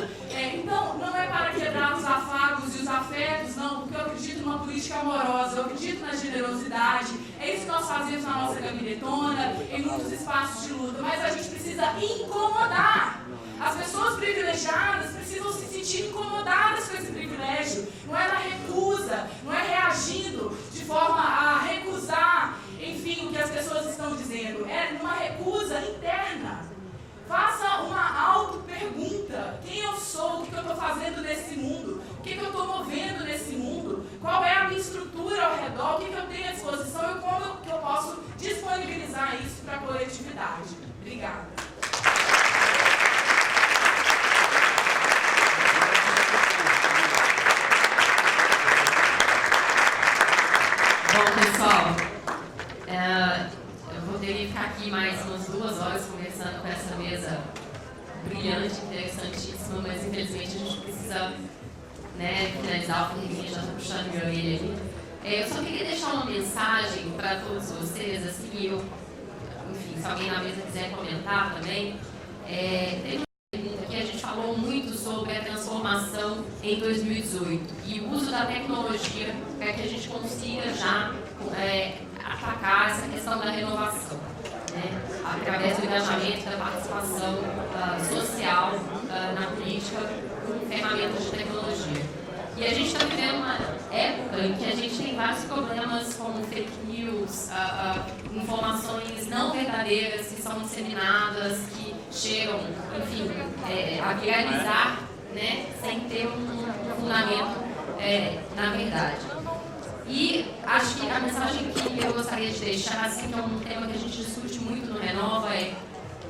Então, não é para quebrar os afagos e os afetos, não, porque eu acredito numa política amorosa, eu acredito na generosidade, é isso que nós fazemos na nossa gabinetona, em muitos espaços de luta, mas a gente precisa incomodar. As pessoas privilegiadas precisam se sentir incomodadas com esse privilégio. Não é na recusa, não é reagindo de forma a recusar, enfim, o que as pessoas estão dizendo. É numa recusa interna. Faça uma auto-pergunta. Quem eu sou? O que eu estou fazendo nesse mundo? O que eu estou movendo nesse mundo? Qual é a minha estrutura ao redor? O que eu tenho à disposição e como que eu posso disponibilizar isso para a coletividade? Obrigada. Bom, pessoal, eu poderia ficar aqui mais umas 2 horas conversando com essa mesa brilhante, interessantíssima, mas infelizmente a gente precisa, né, finalizar. O Ferreirinha já está puxando minha orelha ali. Eu só queria deixar uma mensagem para todos vocês, assim, enfim, se alguém na mesa quiser comentar também. Tem uma pergunta que a gente falou muito sobre a transformação em 2018 e o uso da tecnologia para que a gente consiga já atacar essa questão da renovação, né? Através do engajamento, da participação social na política com ferramentas de tecnologia. E a gente está vivendo uma época em que a gente tem vários problemas como fake news, informações não verdadeiras que são disseminadas, que chegam, enfim, a viralizar, né, sem ter um fundamento na verdade. E acho que a mensagem que eu gostaria de deixar, assim, que é um tema que a gente discute muito no Renova,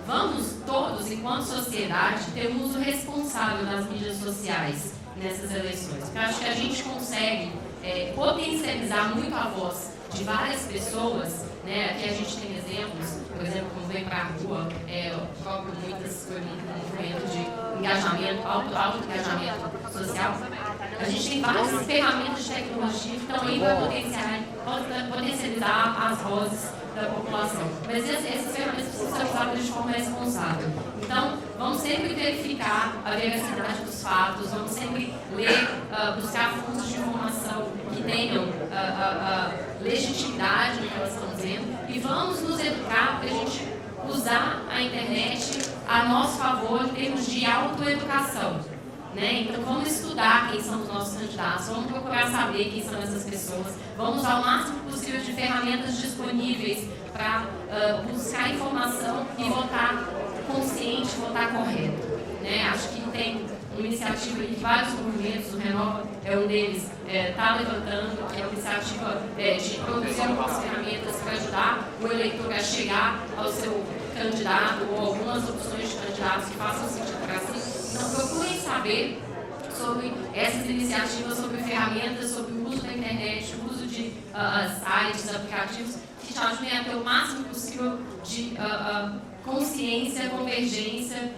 vamos todos, enquanto sociedade, ter um uso responsável das mídias sociais nessas eleições. Porque acho que a gente consegue potencializar muito a voz de várias pessoas, né? Aqui a gente tem exemplos, por exemplo, como vem para a rua, o próprio muitas foi um movimento de engajamento, alto engajamento social. A gente tem várias ferramentas de tecnologia que estão aí para potencializar as vozes da população. Mas essas ferramentas precisam ser usadas de forma responsável. Então, vamos sempre verificar a veracidade dos fatos, vamos sempre ler, buscar fontes de informação que tenham legitimidade no que elas estão dizendo e vamos nos educar para a gente usar a internet a nosso favor em termos de autoeducação. Né? Então vamos estudar quem são os nossos candidatos, vamos procurar saber quem são essas pessoas, vamos usar o máximo possível de ferramentas disponíveis para buscar informação e votar consciente, votar correto. Né? Acho que tem uma iniciativa que vários movimentos, o Renova é um deles, está levantando, que é uma iniciativa de produzir algumas ferramentas para ajudar o eleitor a chegar ao seu candidato ou algumas opções de candidatos que façam sentido para si. Então, procurem saber sobre essas iniciativas, sobre ferramentas, sobre o uso da internet, o uso de de sites, aplicativos que te ajudem a ter o máximo possível de consciência, convergência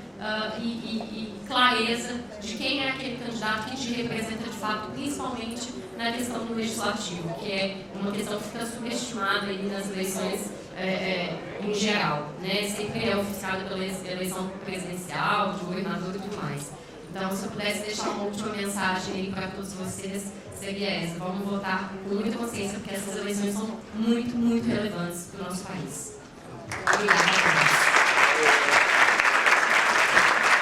e clareza de quem é aquele candidato que te representa de fato, principalmente na questão do legislativo, que é uma questão que fica subestimada aí nas eleições em geral, né? Sempre é oficiada pela eleição presidencial, de governador e tudo mais. Então, se eu pudesse deixar uma última mensagem aí para todos vocês, seria essa: vamos votar com muita consciência, porque essas eleições são muito, muito relevantes para o nosso país. Obrigada.